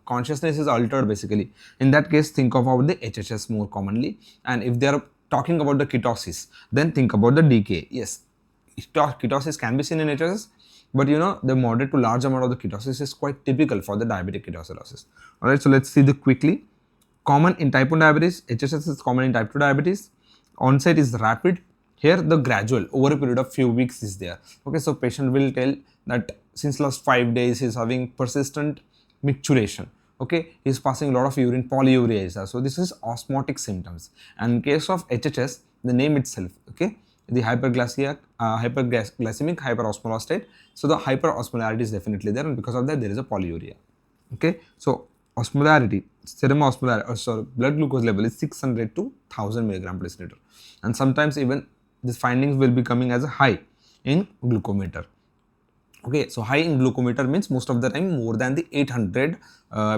consciousness is altered basically, in that case think about the HHS more commonly, and if they are talking about the ketosis then think about the DKA. Yes, ketosis can be seen in HHS, but you know the moderate to large amount of the ketosis is quite typical for the diabetic ketoacidosis. Alright, so let's see the quickly. Common in type 1 diabetes, HHS is common in type 2 diabetes. Onset is rapid. Here the gradual over a period of few weeks is there. Okay, so patient will tell that since last 5 days he is having persistent micturition. Okay, he is passing a lot of urine, polyuria is there. So this is osmotic symptoms. And in case of HHS, the name itself, okay, the hyperglycemic, hyperosmolar state. So the hyperosmolarity is definitely there, and because of that there is a polyuria. Okay, so osmolarity, serum osmolarity, blood glucose level is 600 to 1000 milligram per deciliter, and sometimes even these findings will be coming as a high in glucometer. Okay, so high in glucometer means most of the time more than the 800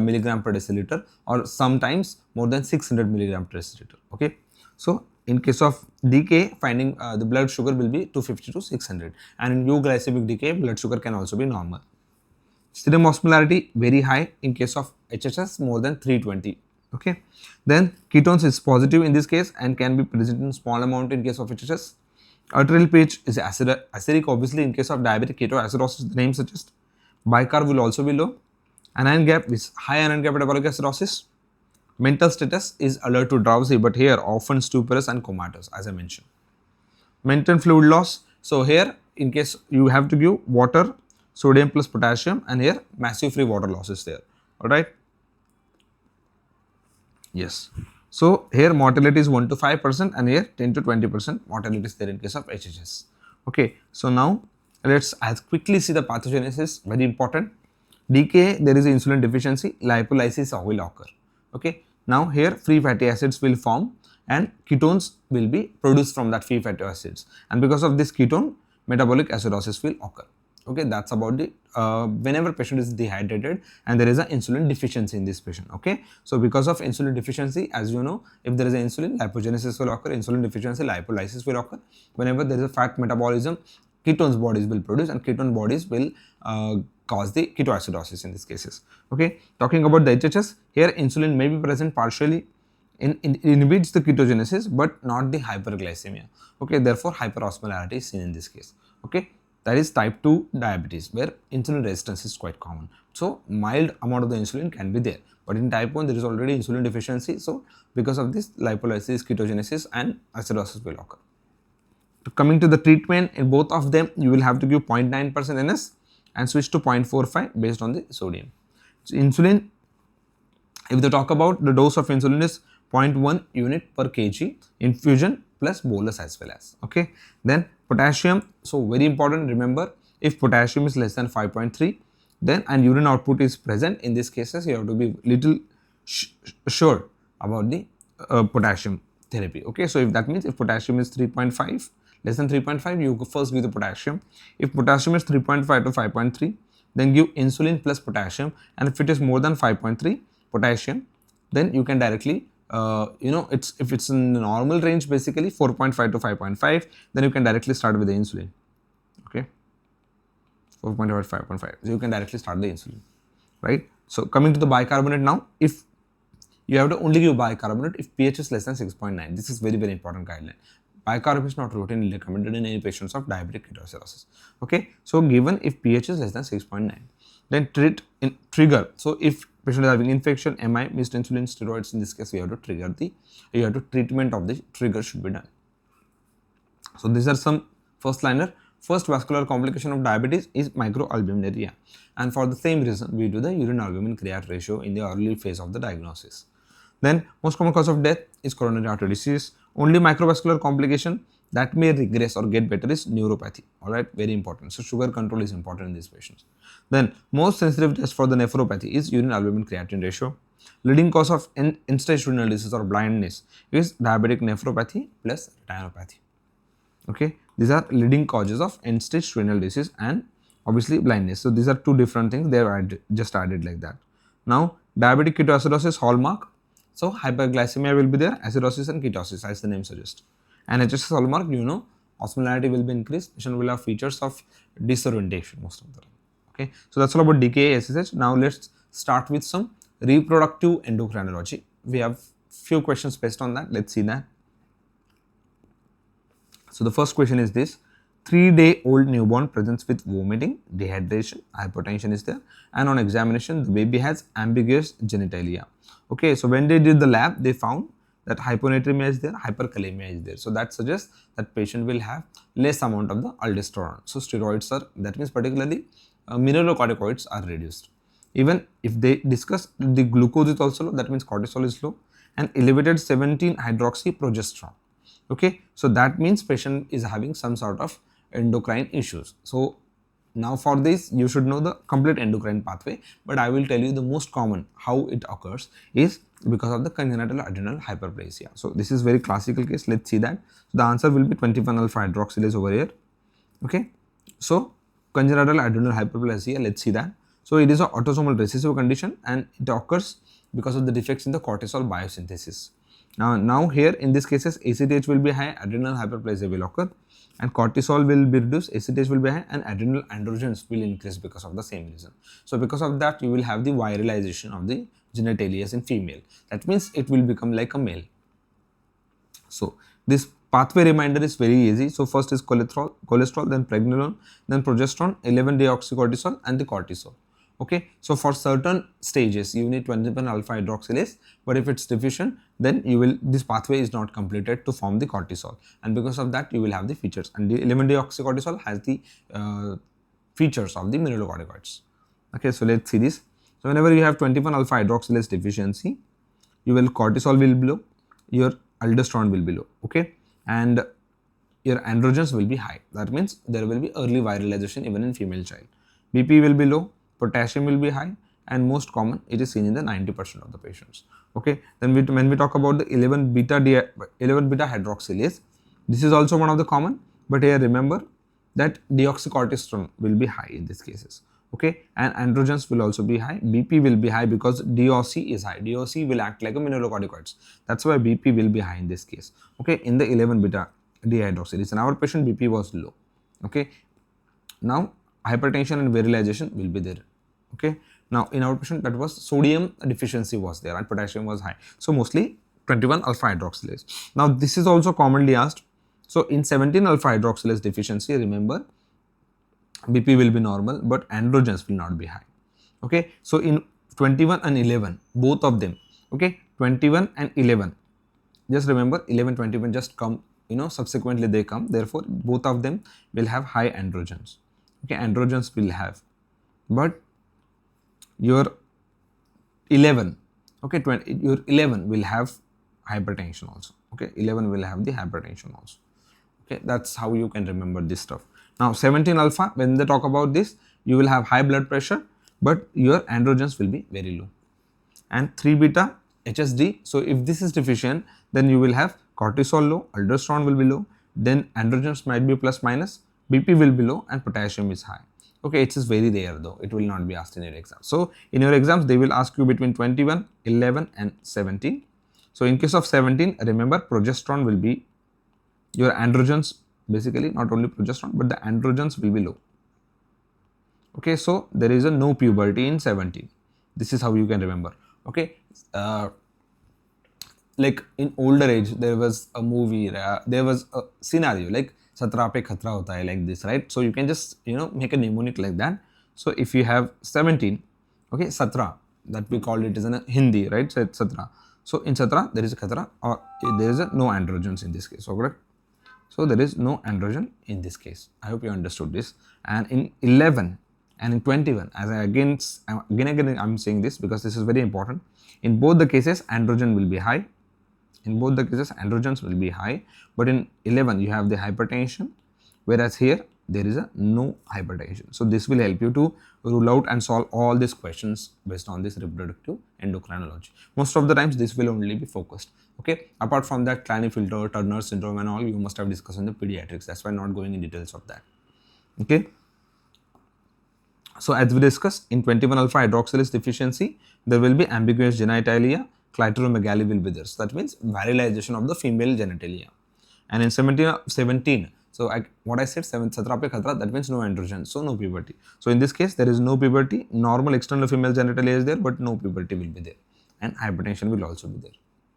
milligram per deciliter, or sometimes more than 600 milligram per deciliter. Okay, so in case of DKA, finding the blood sugar will be 250 to 600, and in euglycemic decay, blood sugar can also be normal. Serum osmolarity very high in case of HHS, more than 320. Okay, then ketones is positive in this case and can be present in small amount in case of HHS. Arterial pH is acidic obviously in case of diabetic ketoacidosis, the name suggests. Bicarb will also be low. Anion gap is high anion gap metabolic acidosis. Mental status is alert to drowsy, but here often stuporous and comatose as I mentioned. Mental fluid loss, so here in case you have to give water, sodium plus potassium, and here massive free water loss is there. Alright. Yes. So here mortality is 1 to 5% and here 10 to 20% mortality is there in case of HHS. Okay, so now let's quickly see the pathogenesis, very important. DKA, there is insulin deficiency, lipolysis will occur. Okay, Now here free fatty acids will form and ketones will be produced from that free fatty acids, and because of this ketone, metabolic acidosis will occur. Okay, that's about the whenever patient is dehydrated and there is an insulin deficiency in this patient. Okay, so because of insulin deficiency, as you know, if there is an insulin, lipogenesis will occur, insulin deficiency, lipolysis will occur. Whenever there is a fat metabolism, ketones bodies will produce, and ketone bodies will cause the ketoacidosis in these cases. Okay, talking about the HHS, here insulin may be present partially, inhibits the ketogenesis but not the hyperglycemia. Okay, therefore hyperosmolarity is seen in this case. Okay, that is type 2 diabetes where insulin resistance is quite common. So mild amount of the insulin can be there, but in type 1 there is already insulin deficiency. So because of this, lipolysis, ketogenesis and acidosis will occur. Coming to the treatment, in both of them you will have to give 0.9% NS and switch to 0.45 based on the sodium. So insulin, if they talk about, the dose of insulin is 0.1 unit per kg infusion plus bolus as well as. Okay, then potassium, so very important, remember, if potassium is less than 5.3 then and urine output is present, in these cases you have to be little sure about the potassium therapy. Okay, so if that means if potassium is 3.5, less than 3.5, you first give the potassium. If potassium is 3.5 to 5.3, then give insulin plus potassium, and if it is more than 5.3 potassium, then you can directly if it's in the normal range, basically 4.5 to 5.5, then you can directly start with the insulin. Okay, 4.5 to 5.5, so you can directly start the insulin, right? So coming to the bicarbonate now, if you have to only give bicarbonate if pH is less than 6.9. This is very important guideline. Bicarbonate is not routinely recommended in any patients of diabetic ketoacidosis. Okay, so given if pH is less than 6.9, then trigger. So if patient is having infection, MI, missed insulin, steroids, in this case you have to treatment of the trigger should be done. So these are some first liner. First vascular complication of diabetes is microalbuminuria, and for the same reason we do the urine albumin creat ratio in the early phase of the diagnosis. Then most common cause of death is coronary artery disease. Only microvascular complication that may regress or get better is neuropathy. Alright, very important. So sugar control is important in these patients. Then most sensitive test for the nephropathy is urine albumin creatinine ratio. Leading cause of end-stage renal disease or blindness is diabetic nephropathy plus retinopathy. Okay, these are leading causes of end-stage renal disease and obviously blindness. So these are two different things, they are just added like that. Now diabetic ketoacidosis hallmark. So hyperglycemia will be there, acidosis and ketosis as the name suggests. And HHS hallmark, osmolarity will be increased, patient will have features of disorientation most of the time. Okay, so that's all about DKA, SSH. Now let's start with some reproductive endocrinology. We have few questions based on that. Let's see that. So the first question is this: 3-day-old newborn presents with vomiting, dehydration, hypertension is there, and on examination the baby has ambiguous genitalia. Okay, so when they did the lab, they found that hyponatremia is there, hyperkalemia is there. So that suggests that patient will have less amount of the aldosterone. So steroids are, that means particularly mineralocorticoids are reduced. Even if they discuss the glucose is also low, that means cortisol is low, and elevated 17-hydroxyprogesterone. Okay, so that means patient is having some sort of endocrine issues. So now for this you should know the complete endocrine pathway, but I will tell you the most common how it occurs is because of the congenital adrenal hyperplasia. So this is very classical case. Let's see that. So the answer will be 21 alpha hydroxylase over here. Okay, so congenital adrenal hyperplasia, let's see that. So it is an autosomal recessive condition and it occurs because of the defects in the cortisol biosynthesis. Now here in these cases ACTH will be high, adrenal hyperplasia will occur, and cortisol will be reduced, ACTH will be high, and adrenal androgens will increase because of the same reason. So because of that you will have the viralization of the genitalias in female. That means it will become like a male. So this pathway reminder is very easy. So first is cholesterol, then pregnenolone, then progesterone, 11-deoxycortisol and the cortisol. Okay, so for certain stages you need 21 alpha hydroxylase, but if it's deficient then this pathway is not completed to form the cortisol, and because of that you will have the features, and the 11-deoxycortisol has the features of the mineralocorticoids. Okay, so let's see this. So whenever you have 21 alpha hydroxylase deficiency, cortisol will be low, your aldosterone will be low, okay, and your androgens will be high. That means there will be early viralization even in female child. BP will be low, potassium will be high, and most common it is seen in the 90% of the patients. Okay, then when we talk about the 11 beta 11 beta hydroxylase, this is also one of the common, but here remember that deoxycortisone will be high in these cases. Okay, and androgens will also be high. BP will be high because DOC is high. DOC will act like a mineralocorticoids. That's why BP will be high in this case. Okay, in the 11 beta dehydroxylase. In our patient, BP was low. Okay, now hypertension and virilization will be there. Okay, now in our patient, that was sodium deficiency was there and potassium was high. So mostly 21 alpha hydroxylase. Now this is also commonly asked. So in 17 alpha hydroxylase deficiency, remember BP will be normal, but androgens will not be high. Okay, so in 21 and 11, both of them. Okay, 21 and 11. Just remember 11, 21 just come, subsequently they come. Therefore, both of them will have high androgens. Okay, androgens will have, but your 11, okay, your 11 will have hypertension also. Okay, 11 will have the hypertension also. Okay, that's how you can remember this stuff. Now 17 alpha, when they talk about this, you will have high blood pressure, but your androgens will be very low. And 3 beta HSD, so if this is deficient, then you will have cortisol low, aldosterone will be low, then androgens might be plus minus, BP will be low, and potassium is high. Okay, it is very rare though, it will not be asked in your exam. So in your exams, they will ask you between 21, 11 and 17. So in case of 17, remember progesterone will be, your androgens, basically not only progesterone, but the androgens will be low. Okay, so there is a no puberty in 17. This is how you can remember. Okay, like in older age, there was a movie, there was a scenario like 17 pe khatra hota hai, like this, right? So you can just make a mnemonic like that. So if you have 17, okay, 17, that we call it as in Hindi, right? So it's 17. So in 17 there is a khatra, or there is a no androgens in this case. Okay, so there is no androgen in this case. I hope you understood this. And in 11 and in 21, as I again I'm saying this because this is very important. In both the cases, androgen will be high. In both the cases, androgens will be high. But in 11, you have the hypertension, whereas here there is a no hypertension. So this will help you to rule out and solve all these questions based on this reproductive endocrinology. Most of the times, this will only be focused. Okay. Apart from that, Klinefelter, Turner syndrome, and all, you must have discussed in the pediatrics. That's why I'm not going in details of that. Okay. So as we discussed, in 21 alpha hydroxylase deficiency, there will be ambiguous genitalia, clitoromegaly will be there. So that means virilization of the female genitalia. And in 17, so what I said, 17 pe khatra, that means no androgen, so no puberty. So in this case, there is no puberty, normal external female genitalia is there, but no puberty will be there. And hypertension will also be there.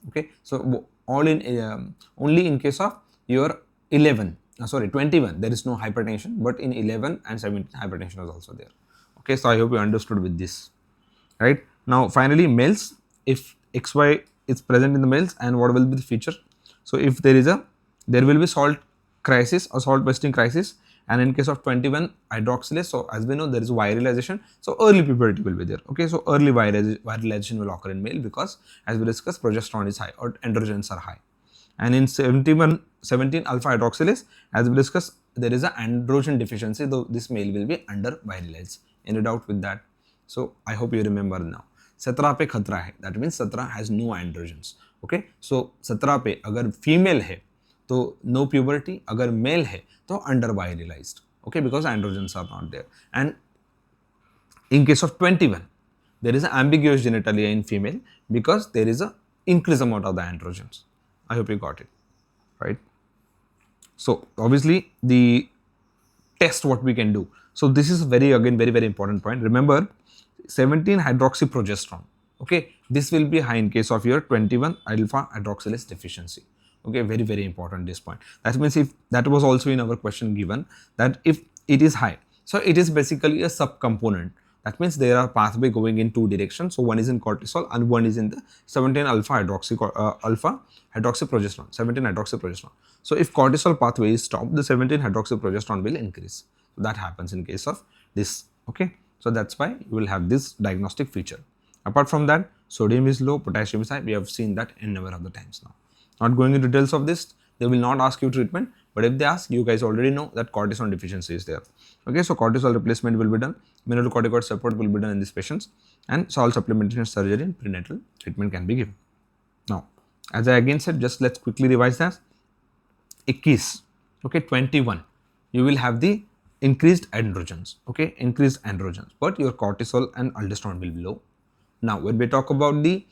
Okay, so all in only in case of your 21, there is no hypertension, but in 11 and 17, hypertension is also there. Okay, so I hope you understood with this, right? Now, finally, males, if XY is present in the males, and what will be the feature? So, if there will be salt crisis or salt wasting crisis, and in case of 21 hydroxylase, so as we know, there is virilization, so early puberty will be there. Okay, so early virilization will occur in male because, as we discussed, progesterone is high or androgens are high. And in 17 alpha hydroxylase, as we discussed, there is an androgen deficiency, though this male will be under virilized. Any doubt with that? So I hope you remember now. 17 पे खतरा है, that means 17 has no androgens. Okay, so 17 पे अगर female है तो no puberty, अगर male है तो under virilized. Okay, because androgens are not there. And in case of 21, there is an ambiguous genitalia in female because there is a increased amount of the androgens. I hope you got it, right? So obviously the test what we can do. So this is very important point. Remember 17 hydroxyprogesterone. Okay, this will be high in case of your 21 alpha hydroxylase deficiency. Okay, very important this point. That means if that was also in our question given that if it is high, so it is basically a subcomponent. That means there are pathway going in two directions. So one is in cortisol and one is in the 17 alpha hydroxyprogesterone, 17 hydroxyprogesterone. So if cortisol pathway is stopped, the 17 hydroxyprogesterone will increase. So that happens in case of this. Okay, so that's why you will have this diagnostic feature. Apart from that, sodium is low, potassium is high. We have seen that in number of the times now. Not going into details of this, they will not ask you treatment, but if they ask, you guys already know that cortisone deficiency is there. Okay, so cortisol replacement will be done, mineralocorticoid support will be done in these patients, and salt supplementation surgery and prenatal treatment can be given. Now, as I again said, just let's quickly revise that. 21, okay, 21, you will have the increased androgens, okay, increased androgens, but your cortisol and aldosterone will be low. Now, when we talk about the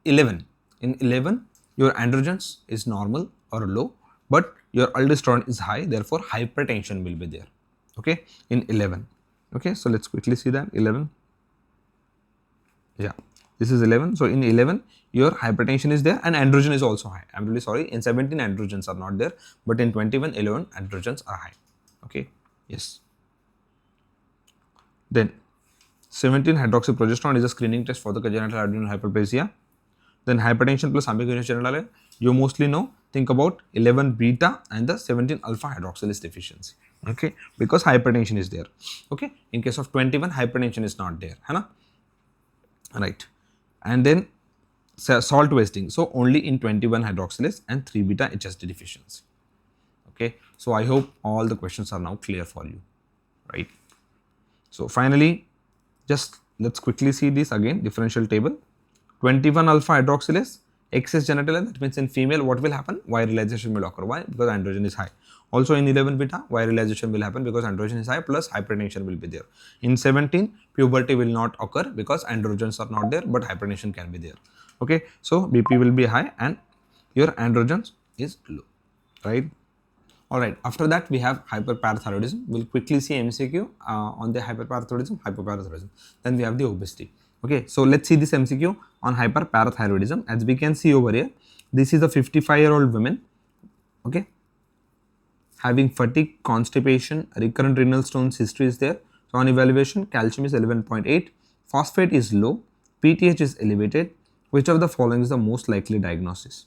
11, in 11, your androgens is normal or low, but your aldosterone is high, therefore hypertension will be there, okay, in 11. Okay, so let's quickly see that 11. Yeah, this is 11. So in 11, your hypertension is there and androgen is also high. I'm really sorry. In 17, androgens are not there, but in 21, 11, androgens are high. Okay, yes. Then 17, hydroxyprogesterone is a screening test for the congenital adrenal hyperplasia. Then hypertension plus ambiguous, you mostly know, think about 11 beta and the 17 alpha hydroxylase deficiency. Okay, because hypertension is there. Okay, in case of 21, hypertension is not there. Hai na? Right. And then salt wasting. So only in 21 hydroxylase and 3 beta HSD deficiency. Okay. So I hope all the questions are now clear for you. Right. So finally, just let's quickly see this again, differential table. 21 alpha hydroxylase, excess genitalia, that means in female, what will happen? Virilization will occur. Why? Because androgen is high. Also in 11 beta, virilization will happen because androgen is high plus hypertension will be there. In 17, puberty will not occur because androgens are not there, but hypertension can be there. Okay, so BP will be high and your androgens is low, right? Alright, after that we have hyperparathyroidism. We'll quickly see MCQ on the hyperparathyroidism. Then we have the obesity. Okay, so let's see this MCQ on hyperparathyroidism. As we can see over here, this is a 55-year-old woman, okay, having fatigue, constipation, recurrent renal stones history is there. So on evaluation, calcium is 11.8, phosphate is low, PTH is elevated. Which of the following is the most likely diagnosis?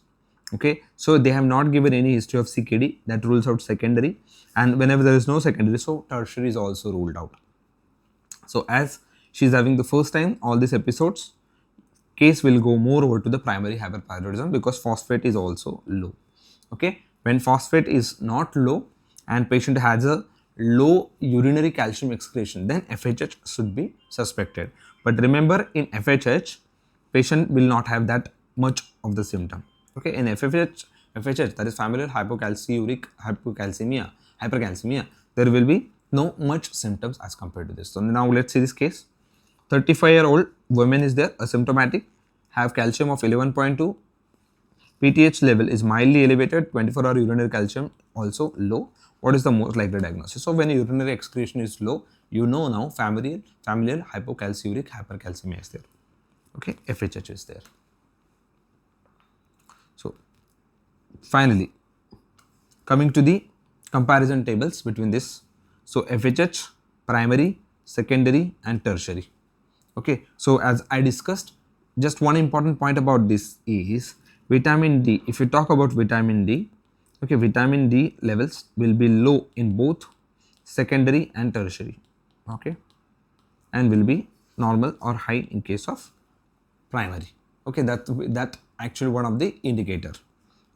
Okay, so they have not given any history of CKD, that rules out secondary, and whenever there is no secondary, so tertiary is also ruled out. So as she is having the first time all these episodes, case will go more over to the primary hyperparathyroidism because phosphate is also low. Okay, when phosphate is not low and patient has a low urinary calcium excretion, then FHH should be suspected. But remember, in FHH, patient will not have that much of the symptom. Okay, in FHH, that is familial hypocalciuric hypercalcemia, there will be no much symptoms as compared to this. So now let's see this case. 35-year-old woman is there, asymptomatic, have calcium of 11.2, PTH level is mildly elevated, 24-hour urinary calcium also low. What is the most likely diagnosis? So when urinary excretion is low, you know now familial hypocalciuric hypercalcemia is there. Okay, FHH is there. So finally, coming to the comparison tables between this. So FHH, primary, secondary and tertiary. Okay, so as I discussed, just one important point about this is vitamin D. If you talk about vitamin D, okay, vitamin D levels will be low in both secondary and tertiary, okay, and will be normal or high in case of primary. Okay, that actually one of the indicator,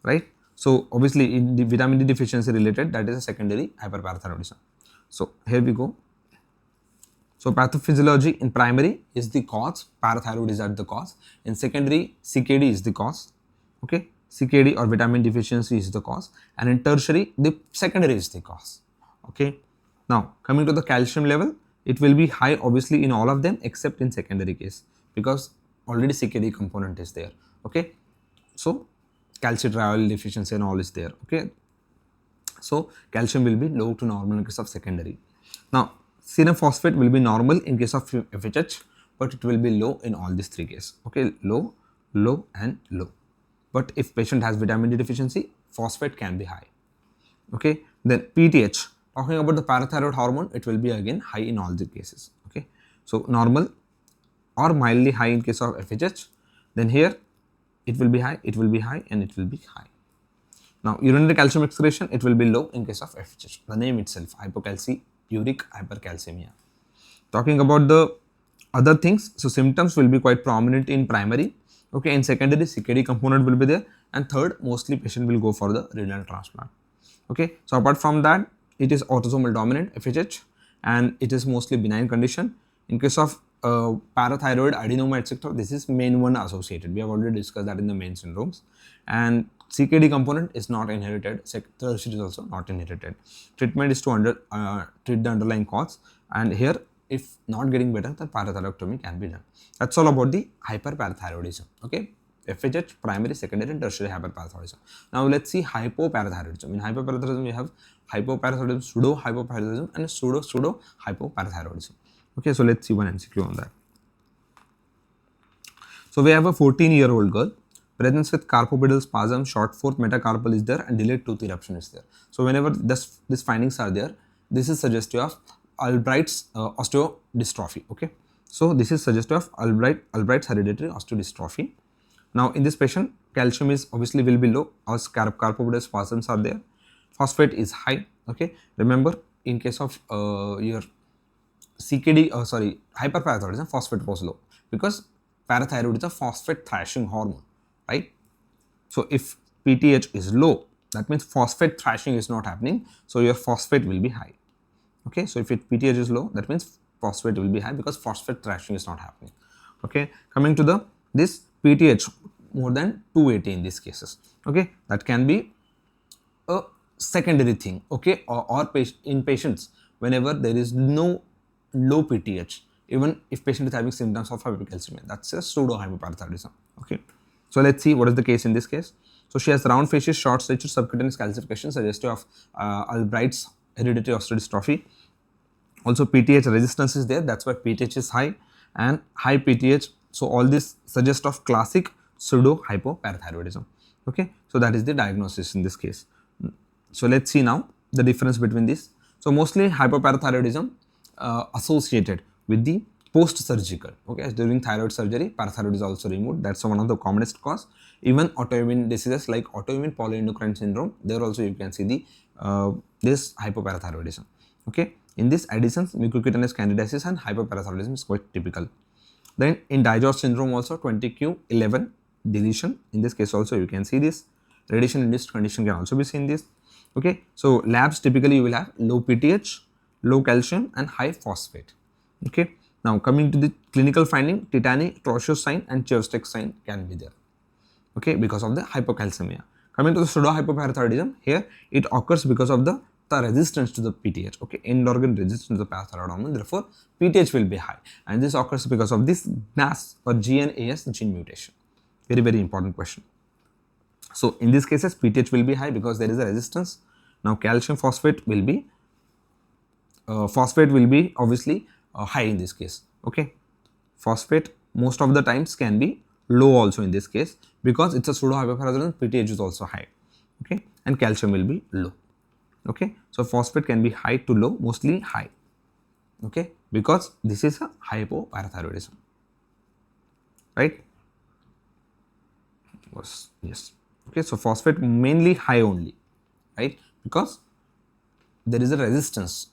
right? So obviously in the vitamin D deficiency related, that is a secondary hyperparathyroidism. So here we go. So pathophysiology in primary is the cause, parathyroid is at the cause. In secondary, CKD is the cause. Okay, CKD or vitamin deficiency is the cause, and in tertiary, the secondary is the cause. Okay, now coming to the calcium level, it will be high obviously in all of them except in secondary case because already CKD component is there. Okay, so calcitriol deficiency and all is there. Okay, so calcium will be low to normal in case of secondary. Now serum phosphate will be normal in case of FHH, but it will be low in all these three cases. Okay, low, low and low. But if patient has vitamin D deficiency, phosphate can be high. Okay, then PTH, talking about the parathyroid hormone, it will be again high in all the cases. Okay, so normal or mildly high in case of FHH, then here it will be high, it will be high and it will be high. Now urinary calcium excretion, it will be low in case of FHH, the name itself, hypocalciuric hypercalcemia. Talking about the other things, so symptoms will be quite prominent in primary. Okay, in secondary, CKD component will be there, and third, mostly patient will go for the renal transplant. Okay, so apart from that, it is autosomal dominant FHH and it is mostly benign condition. In case of parathyroid, adenoma, etc. This is main one associated. We have already discussed that in the main syndromes. And CKD component is not inherited. Tertiary is also not inherited. Treatment is to treat the underlying cause. And here, if not getting better, then parathyroidectomy can be done. That's all about the hyperparathyroidism. Okay. FHH, primary, secondary, and tertiary hyperparathyroidism. Now let's see hypoparathyroidism. In hyperparathyroidism, we have hypoparathyroidism, pseudo-hypoparathyroidism, and pseudo-hypoparathyroidism. Okay, so let's see one MCQ on that. So we have a 14-year-old girl, presents with carpopedal spasm, short fourth metacarpal is there, and delayed tooth eruption is there. So whenever these findings are there, this is suggestive of Albright's osteodystrophy. Okay, so this is suggestive of Albright's hereditary osteodystrophy. Now in this patient, calcium is obviously will be low, as carpopedal spasms are there. Phosphate is high. Okay, remember in case of your CKD, hyperparathyroidism, phosphate was low because parathyroid is a phosphate thrashing hormone, right? So if PTH is low, that means phosphate thrashing is not happening, so your phosphate will be high. Okay, so if PTH is low, that means phosphate will be high because phosphate thrashing is not happening. Okay, coming to this PTH more than 280 in these cases. Okay, that can be a secondary thing. Okay, or in patients whenever there is no low PTH, even if patient is having symptoms of hypocalcemia, that's a pseudo hypoparathyroidism. Okay, so let's see what is the case in this case. So she has round faces, short stature, subcutaneous calcification, suggestive of Albright's hereditary osteodystrophy. Also PTH resistance is there, that's why PTH is high, and high PTH. So all this suggests of classic pseudo hypoparathyroidism. Okay, so that is the diagnosis in this case. So let's see now the difference between this. So mostly hypoparathyroidism associated with the post-surgical. Okay, during thyroid surgery, parathyroid is also removed. That's one of the commonest cause. Even autoimmune diseases like autoimmune polyendocrine syndrome, there also you can see the this hypoparathyroidism. Okay, in this additions, mucocutaneous candidiasis and hypoparathyroidism is quite typical. Then in Dijor's syndrome also 20q11 deletion. In this case also you can see this. Radiation induced condition can also be seen this. Okay, so labs typically you will have low PTH, low calcium, and high phosphate. Okay, now coming to the clinical finding, tetany, Trousseau sign, and Chevstek sign can be there. Okay, because of the hypocalcemia. Coming to the pseudo hypoparathyroidism, here it occurs because of the resistance to the PTH. Okay, end organ resistance to the parathyroid hormone. Therefore, PTH will be high, and this occurs because of this GNAS or GNAS gene mutation. Very, very important question. So in these cases, PTH will be high because there is a resistance. Now calcium phosphate will be obviously high in this case. Okay, phosphate most of the times can be low also in this case because it's a pseudo hypoparathyroidism. PTH is also high. Okay, and calcium will be low. Okay, so phosphate can be high to low, mostly high. Okay, because this is a hypoparathyroidism, right? Yes. Okay, so phosphate mainly high only, right? Because there is a resistance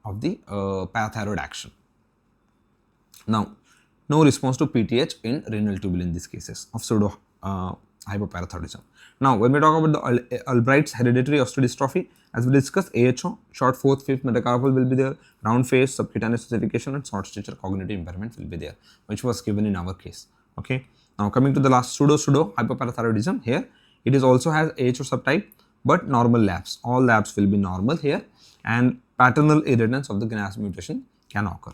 of the parathyroid action. Now, no response to PTH in renal tubule in these cases of pseudo hypoparathyroidism. Now, when we talk about the Albright's hereditary osteodystrophy, as we discussed, AHO, short fourth, fifth metacarpal will be there, round face, subcutaneous ossification, and short stature cognitive impairment will be there, which was given in our case. Okay. Now, coming to the last pseudo hypoparathyroidism, here it is also has AHO subtype, but normal labs. All labs will be normal here, and paternal inheritance of the GNAS mutation can occur.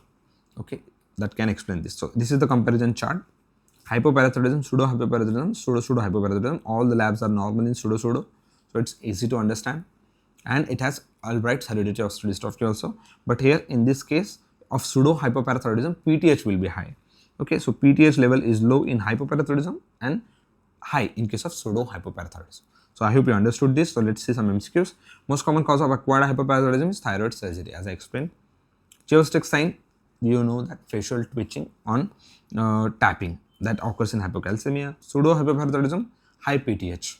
Okay, that can explain this. So this is the comparison chart. Hypoparathyroidism, pseudo hypoparathyroidism, pseudo hypoparathyroidism. All the labs are normal in pseudo, so it's easy to understand. And it has Albright's hereditary osteodystrophy also. But here in this case of pseudo hypoparathyroidism, PTH will be high. Okay, so PTH level is low in hypoparathyroidism and high in case of pseudo hypoparathyroidism. So I hope you understood this. So let's see some MCQs. Most common cause of acquired hypoparathyroidism is thyroid surgery, as I explained. Chevstek sign, you know that facial twitching on tapping that occurs in hypocalcemia. Pseudo hypoparathyroidism, high PTH,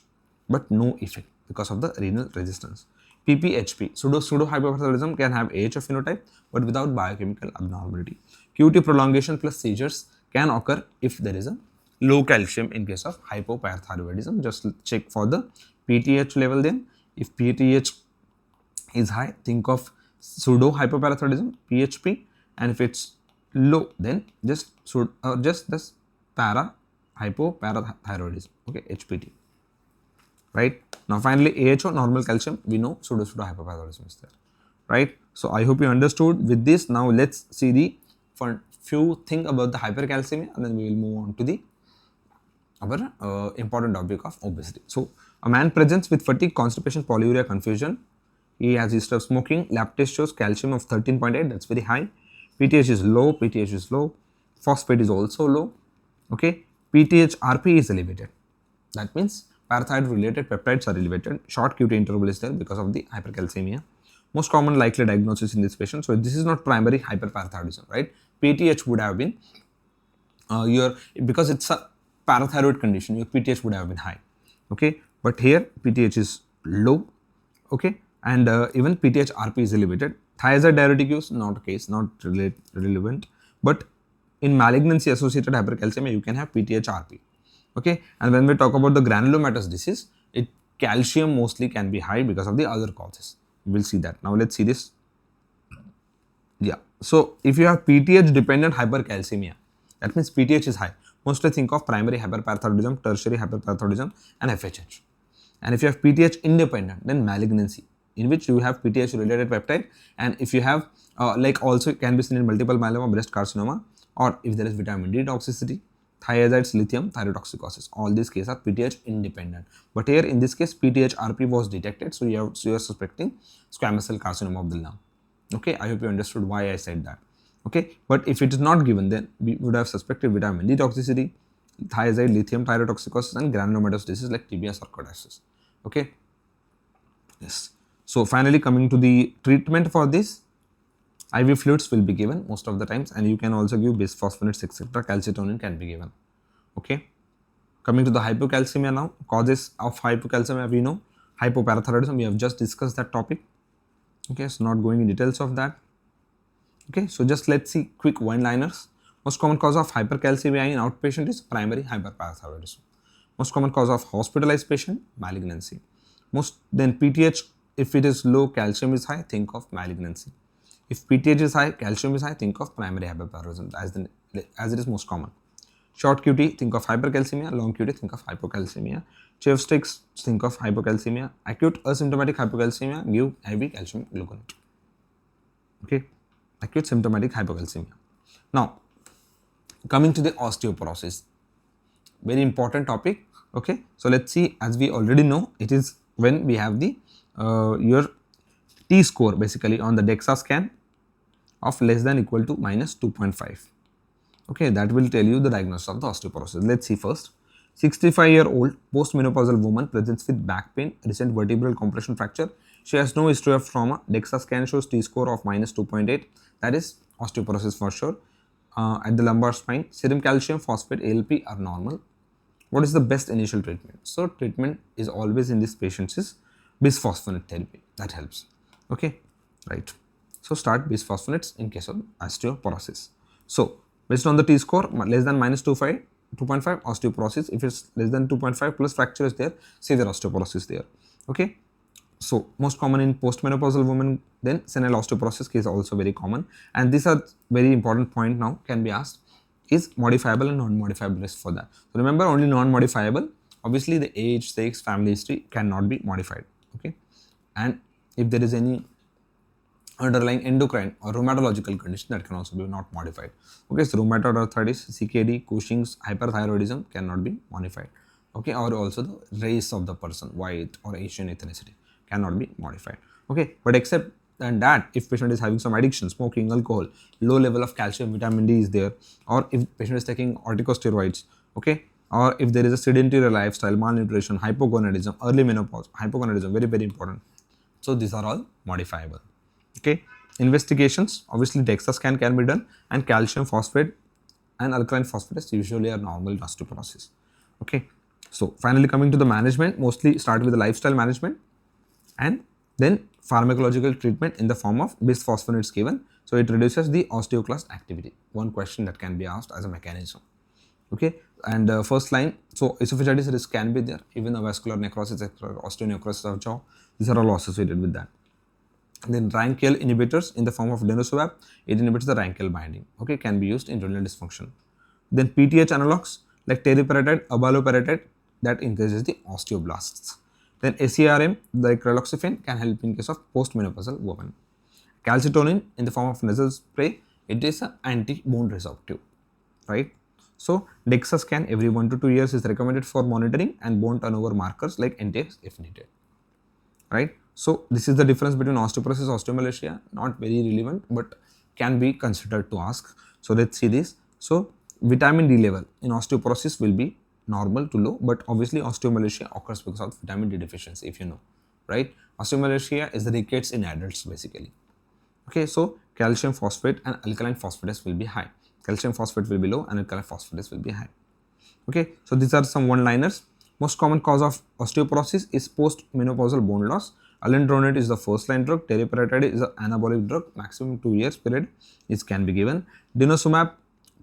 but no effect because of the renal resistance. PPHP, pseudo hypoparathyroidism can have AHO phenotype but without biochemical abnormality. QT prolongation plus seizures can occur if there is a low calcium in case of hypoparathyroidism. Just check for the PTH level then. If PTH is high, think of pseudo hypoparathyroidism, PHP, and if it's low, then just this hypoparathyroidism. Okay, HPT. Right now, finally, AHO, normal calcium. We know pseudo hyperparathyroidism is there. Right. So I hope you understood. With this, now let's see the few thing about the hypercalcemia, and then we will move on to the our important topic of obesity. So a man presents with fatigue, constipation, polyuria, confusion. He has history of smoking. Lab test shows calcium of 13.8. That's very high. PTH is low. PTH is low. Phosphate is also low. Okay. PTH RP is elevated. That means parathyroid related peptides are elevated. Short QT interval is there because of the hypercalcemia. Most common likely diagnosis in this patient. So this is not primary hyperparathyroidism, right? PTH would have been because it's a parathyroid condition, your PTH would have been high. Okay, but here PTH is low. Okay, and even PTH RP is elevated. Thiazide diuretic use, not a case, not relevant. But in malignancy associated hypercalcemia, you can have PTH RP. Okay, and when we talk about the granulomatous disease, calcium mostly can be high because of the other causes. We'll see that. Now let's see this. Yeah, so if you have PTH dependent hypercalcemia, that means PTH is high. Mostly think of primary hyperparathyroidism, tertiary hyperparathyroidism, and FHH. And if you have PTH independent, then malignancy, in which you have PTH related peptide. And if you have like also can be seen in multiple myeloma, breast carcinoma, or if there is vitamin D toxicity, thiazides, lithium, thyrotoxicosis. All these cases are PTH independent. But here in this case, PTH RP was detected, so you are suspecting squamous cell carcinoma of the lung. Okay, I hope you understood why I said that. Okay, but if it is not given, then we would have suspected vitamin D toxicity, thiazide, lithium, thyrotoxicosis, and granulomatous disease like TB sarcoidosis. Okay, yes. So finally, coming to the treatment for this, IV fluids will be given most of the times, and you can also give bisphosphonates, etc. Calcitonin can be given. Okay, coming to the hypocalcemia now, causes of hypocalcemia we know, hypoparathyroidism, we have just discussed that topic. Okay, so not going in details of that. Okay, so just let's see quick one-liners. Most common cause of hypercalcemia in outpatient is primary hyperparathyroidism. Most common cause of hospitalized patient, malignancy. Then PTH, if it is low, calcium is high, think of malignancy. If PTH is high, calcium is high, think of primary hyperparathyroidism as it is most common. Short QT, think of hypercalcemia. Long QT, think of hypocalcemia. Chef sticks, think of hypocalcemia. Acute asymptomatic hypocalcemia, give IV calcium gluconate. Okay, acute symptomatic hypocalcemia. Now, coming to the osteoporosis, very important topic. Okay, so let's see. As we already know, it is when we have the your T score basically on the DEXA scan of less than equal to minus 2.5. Okay, that will tell you the diagnosis of the osteoporosis. Let's see first. 65-year-old postmenopausal woman presents with back pain, recent vertebral compression fracture. She has no history of trauma. DEXA scan shows T score of minus 2.8. That is osteoporosis for sure. At the lumbar spine, serum calcium, phosphate, ALP are normal. What is the best initial treatment? So treatment is always in these patients is bisphosphonate therapy. That helps. Okay, right. So start bisphosphonates in case of osteoporosis. So based on the T score less than minus 2.5 osteoporosis. If it's less than 2.5 plus fracture is there, severe osteoporosis there. Okay. So most common in postmenopausal women, then senile osteoporosis case also very common. And these are very important point now can be asked, is modifiable and non-modifiable risk for that. So remember only non-modifiable, obviously the age, sex, family history cannot be modified. Okay. And if there is any underlying endocrine or rheumatological condition, that can also be not modified. Okay, so rheumatoid arthritis, CKD, Cushing's, hyperthyroidism cannot be modified. Okay, or also the race of the person, white or Asian ethnicity, cannot be modified. Okay, but except than that, if patient is having some addiction, smoking, alcohol, low level of calcium, vitamin D is there, or if patient is taking corticosteroids, okay, or if there is a sedentary lifestyle, malnutrition, hypogonadism, early menopause, hypogonadism, very, very important. So these are all modifiable. Okay, investigations, obviously DEXA scan can be done, and calcium phosphate and alkaline phosphatase usually are normal in osteoporosis. Okay, so finally coming to the management, mostly start with the lifestyle management and then pharmacological treatment in the form of bisphosphonates given. So it reduces the osteoclast activity. One question that can be asked as a mechanism. Okay, and first line, so esophagitis risk can be there, even the vascular necrosis, osteonecrosis of jaw, these are all associated with that. Then RANKL inhibitors in the form of denosumab, it inhibits the RANKL binding. Okay, can be used in renal dysfunction. Then PTH analogs like teriparatide, abaloparatide, that increases the osteoblasts. Then ACRM like raloxifene can help in case of postmenopausal women. Calcitonin in the form of nasal spray, it is an anti-bone resorptive, right? So DEXA scan every 1 to 2 years is recommended for monitoring and bone turnover markers like NTX if needed, right? So this is the difference between osteoporosis, osteomalacia, not very relevant, but can be considered to ask. So let's see this. So vitamin D level in osteoporosis will be normal to low, but obviously osteomalacia occurs because of vitamin D deficiency, if you know, right? Osteomalacia is the rickets in adults basically. Okay, so calcium phosphate and alkaline phosphatase will be high. Calcium phosphate will be low and alkaline phosphatase will be high. Okay, so these are some one-liners. Most common cause of osteoporosis is post-menopausal bone loss. Alendronate is the first-line drug. Teriparatide is an anabolic drug. Maximum 2 years period is can be given. Denosumab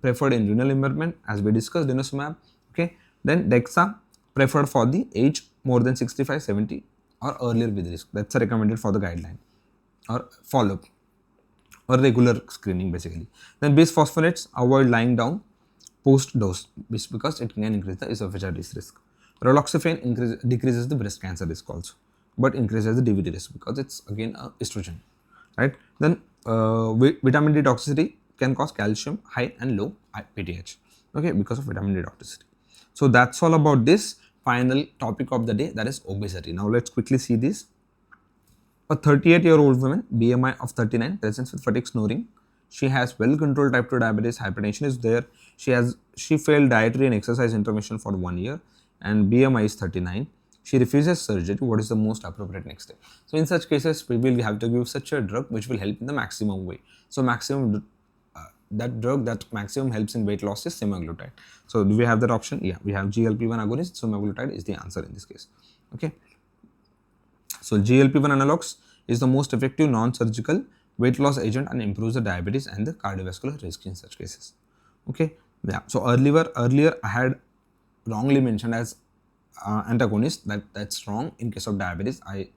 preferred in renal impairment, as we discussed. Denosumab. Okay, then DEXA preferred for the age more than 65, 70 or earlier with risk. That's recommended for the guideline or follow-up or regular screening basically. Then bisphosphonates, avoid lying down post dose because it can increase the esophagitis risk. Raloxifene decreases the breast cancer risk also, but increases the DVT risk because it's again estrogen, right? Then vitamin D toxicity can cause calcium high and low PTH, okay, because of vitamin D toxicity. So that's all about this final topic of the day, that is obesity. Now let's quickly see this. A 38-year-old woman, BMI of 39, presents with fatigue, snoring. She has well-controlled type 2 diabetes, hypertension is there. She failed dietary and exercise intervention for 1 year and BMI is 39. She refuses surgery. What is the most appropriate next step? So in such cases, we will have to give such a drug which will help in the maximum way. So that drug that maximum helps in weight loss is semaglutide. So do we have that option? Yeah, we have GLP-1 agonist. Semaglutide is the answer in this case. Okay. So GLP-1 analogs is the most effective non-surgical weight loss agent and improves the diabetes and the cardiovascular risk in such cases. Okay, yeah. So earlier I had wrongly mentioned as antagonist. That's wrong in case of diabetes. I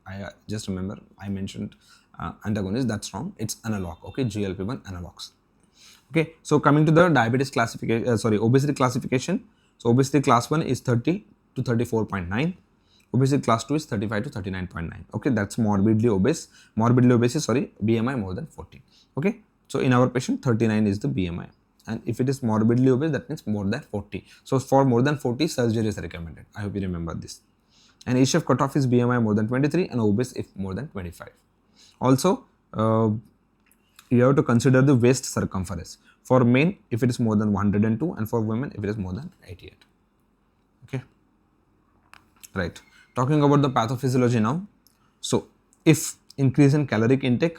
just remember I mentioned antagonist. That's wrong. It's analog. Okay, GLP-1 analogs. Okay, so coming to the diabetes classification, obesity classification. So obesity class 1 is 30 to 34.9. Obesity class 2 is 35 to 39.9. Okay, that's morbidly obese. Morbidly obese is, BMI more than 40. Okay, so in our patient, 39 is the BMI. And if it is morbidly obese, that means more than 40. So for more than 40, surgery is recommended. I hope you remember this. And HF cutoff is BMI more than 23 and obese if more than 25. Also, you have to consider the waist circumference. For men, if it is more than 102, and for women, if it is more than 88. Okay, right. Talking about the pathophysiology now. So, if increase in caloric intake,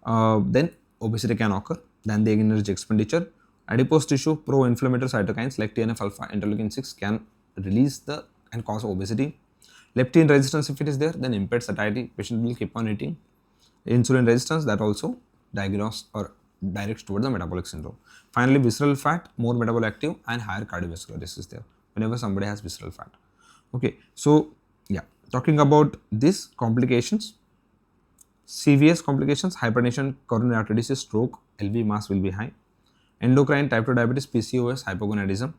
then obesity can occur. Then the energy expenditure. Adipose tissue pro-inflammatory cytokines like TNF-alpha, interleukin 6 can release and cause obesity. Leptin resistance, if it is there, then impaired satiety. Patient will keep on eating. Insulin resistance, that also diagnosed or directs towards the metabolic syndrome. Finally, visceral fat, more metabolic active and higher cardiovascular risk is there whenever somebody has visceral fat. Okay, so yeah, talking about these complications, CVS complications, hypertension, coronary artery disease, stroke, LV mass will be high. Endocrine, type 2 diabetes, PCOS, hypogonadism.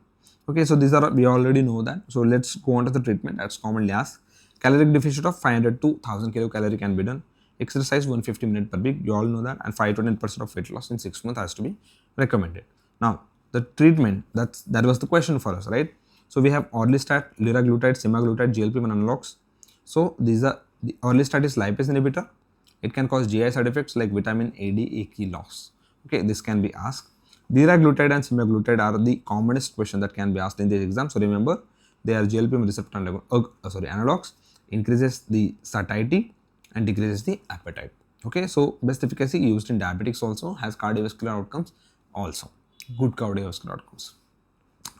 Okay, so these are, we already know that. So let's go on to the treatment that's commonly asked. Caloric deficit of 500 to 1000 kilocalorie can be done. Exercise 150 minutes per week, you all know that, and 5 to 10% of weight loss in 6 months has to be recommended. Now, the treatment, that was the question for us, right? So we have orlistat, liraglutide, semaglutide, GLP-1 analogs. So these are, the orlistat is lipase inhibitor. It can cause GI side effects like vitamin A, D, A key loss. Okay, this can be asked. Liraglutide and semaglutide are the commonest question that can be asked in this exam. So remember, they are GLP-1 receptor analogs, increases the satiety and decreases the appetite. Okay, so best efficacy used in diabetics also, has cardiovascular outcomes also, good cardiovascular outcomes.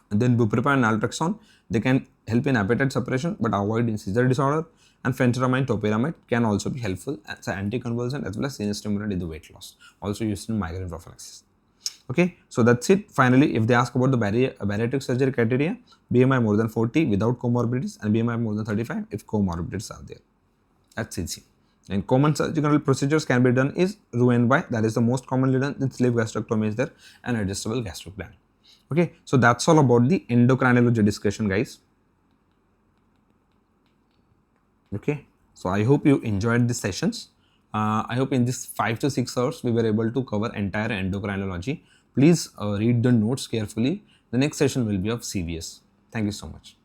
And then bupropion and naltrexone, they can help in appetite suppression but avoid in seizure disorder. And phentermine, topiramate can also be helpful as an anticonvulsant as well as sinus stimulant in the weight loss, also used in migraine prophylaxis. Okay, so that's it. Finally, if they ask about the bariatric surgery criteria, BMI more than 40 without comorbidities and BMI more than 35 if comorbidities are there. That's easy. And common surgical procedures can be done is Roux-en-Y, that is the most commonly done. The sleeve gastrectomy is there, and adjustable gastric band. Okay, so that's all about the endocrinology discussion, guys. Okay, so I hope you enjoyed the sessions. I hope in this 5 to 6 hours we were able to cover entire endocrinology. Please read the notes carefully. The next session will be of CVS. Thank you so much.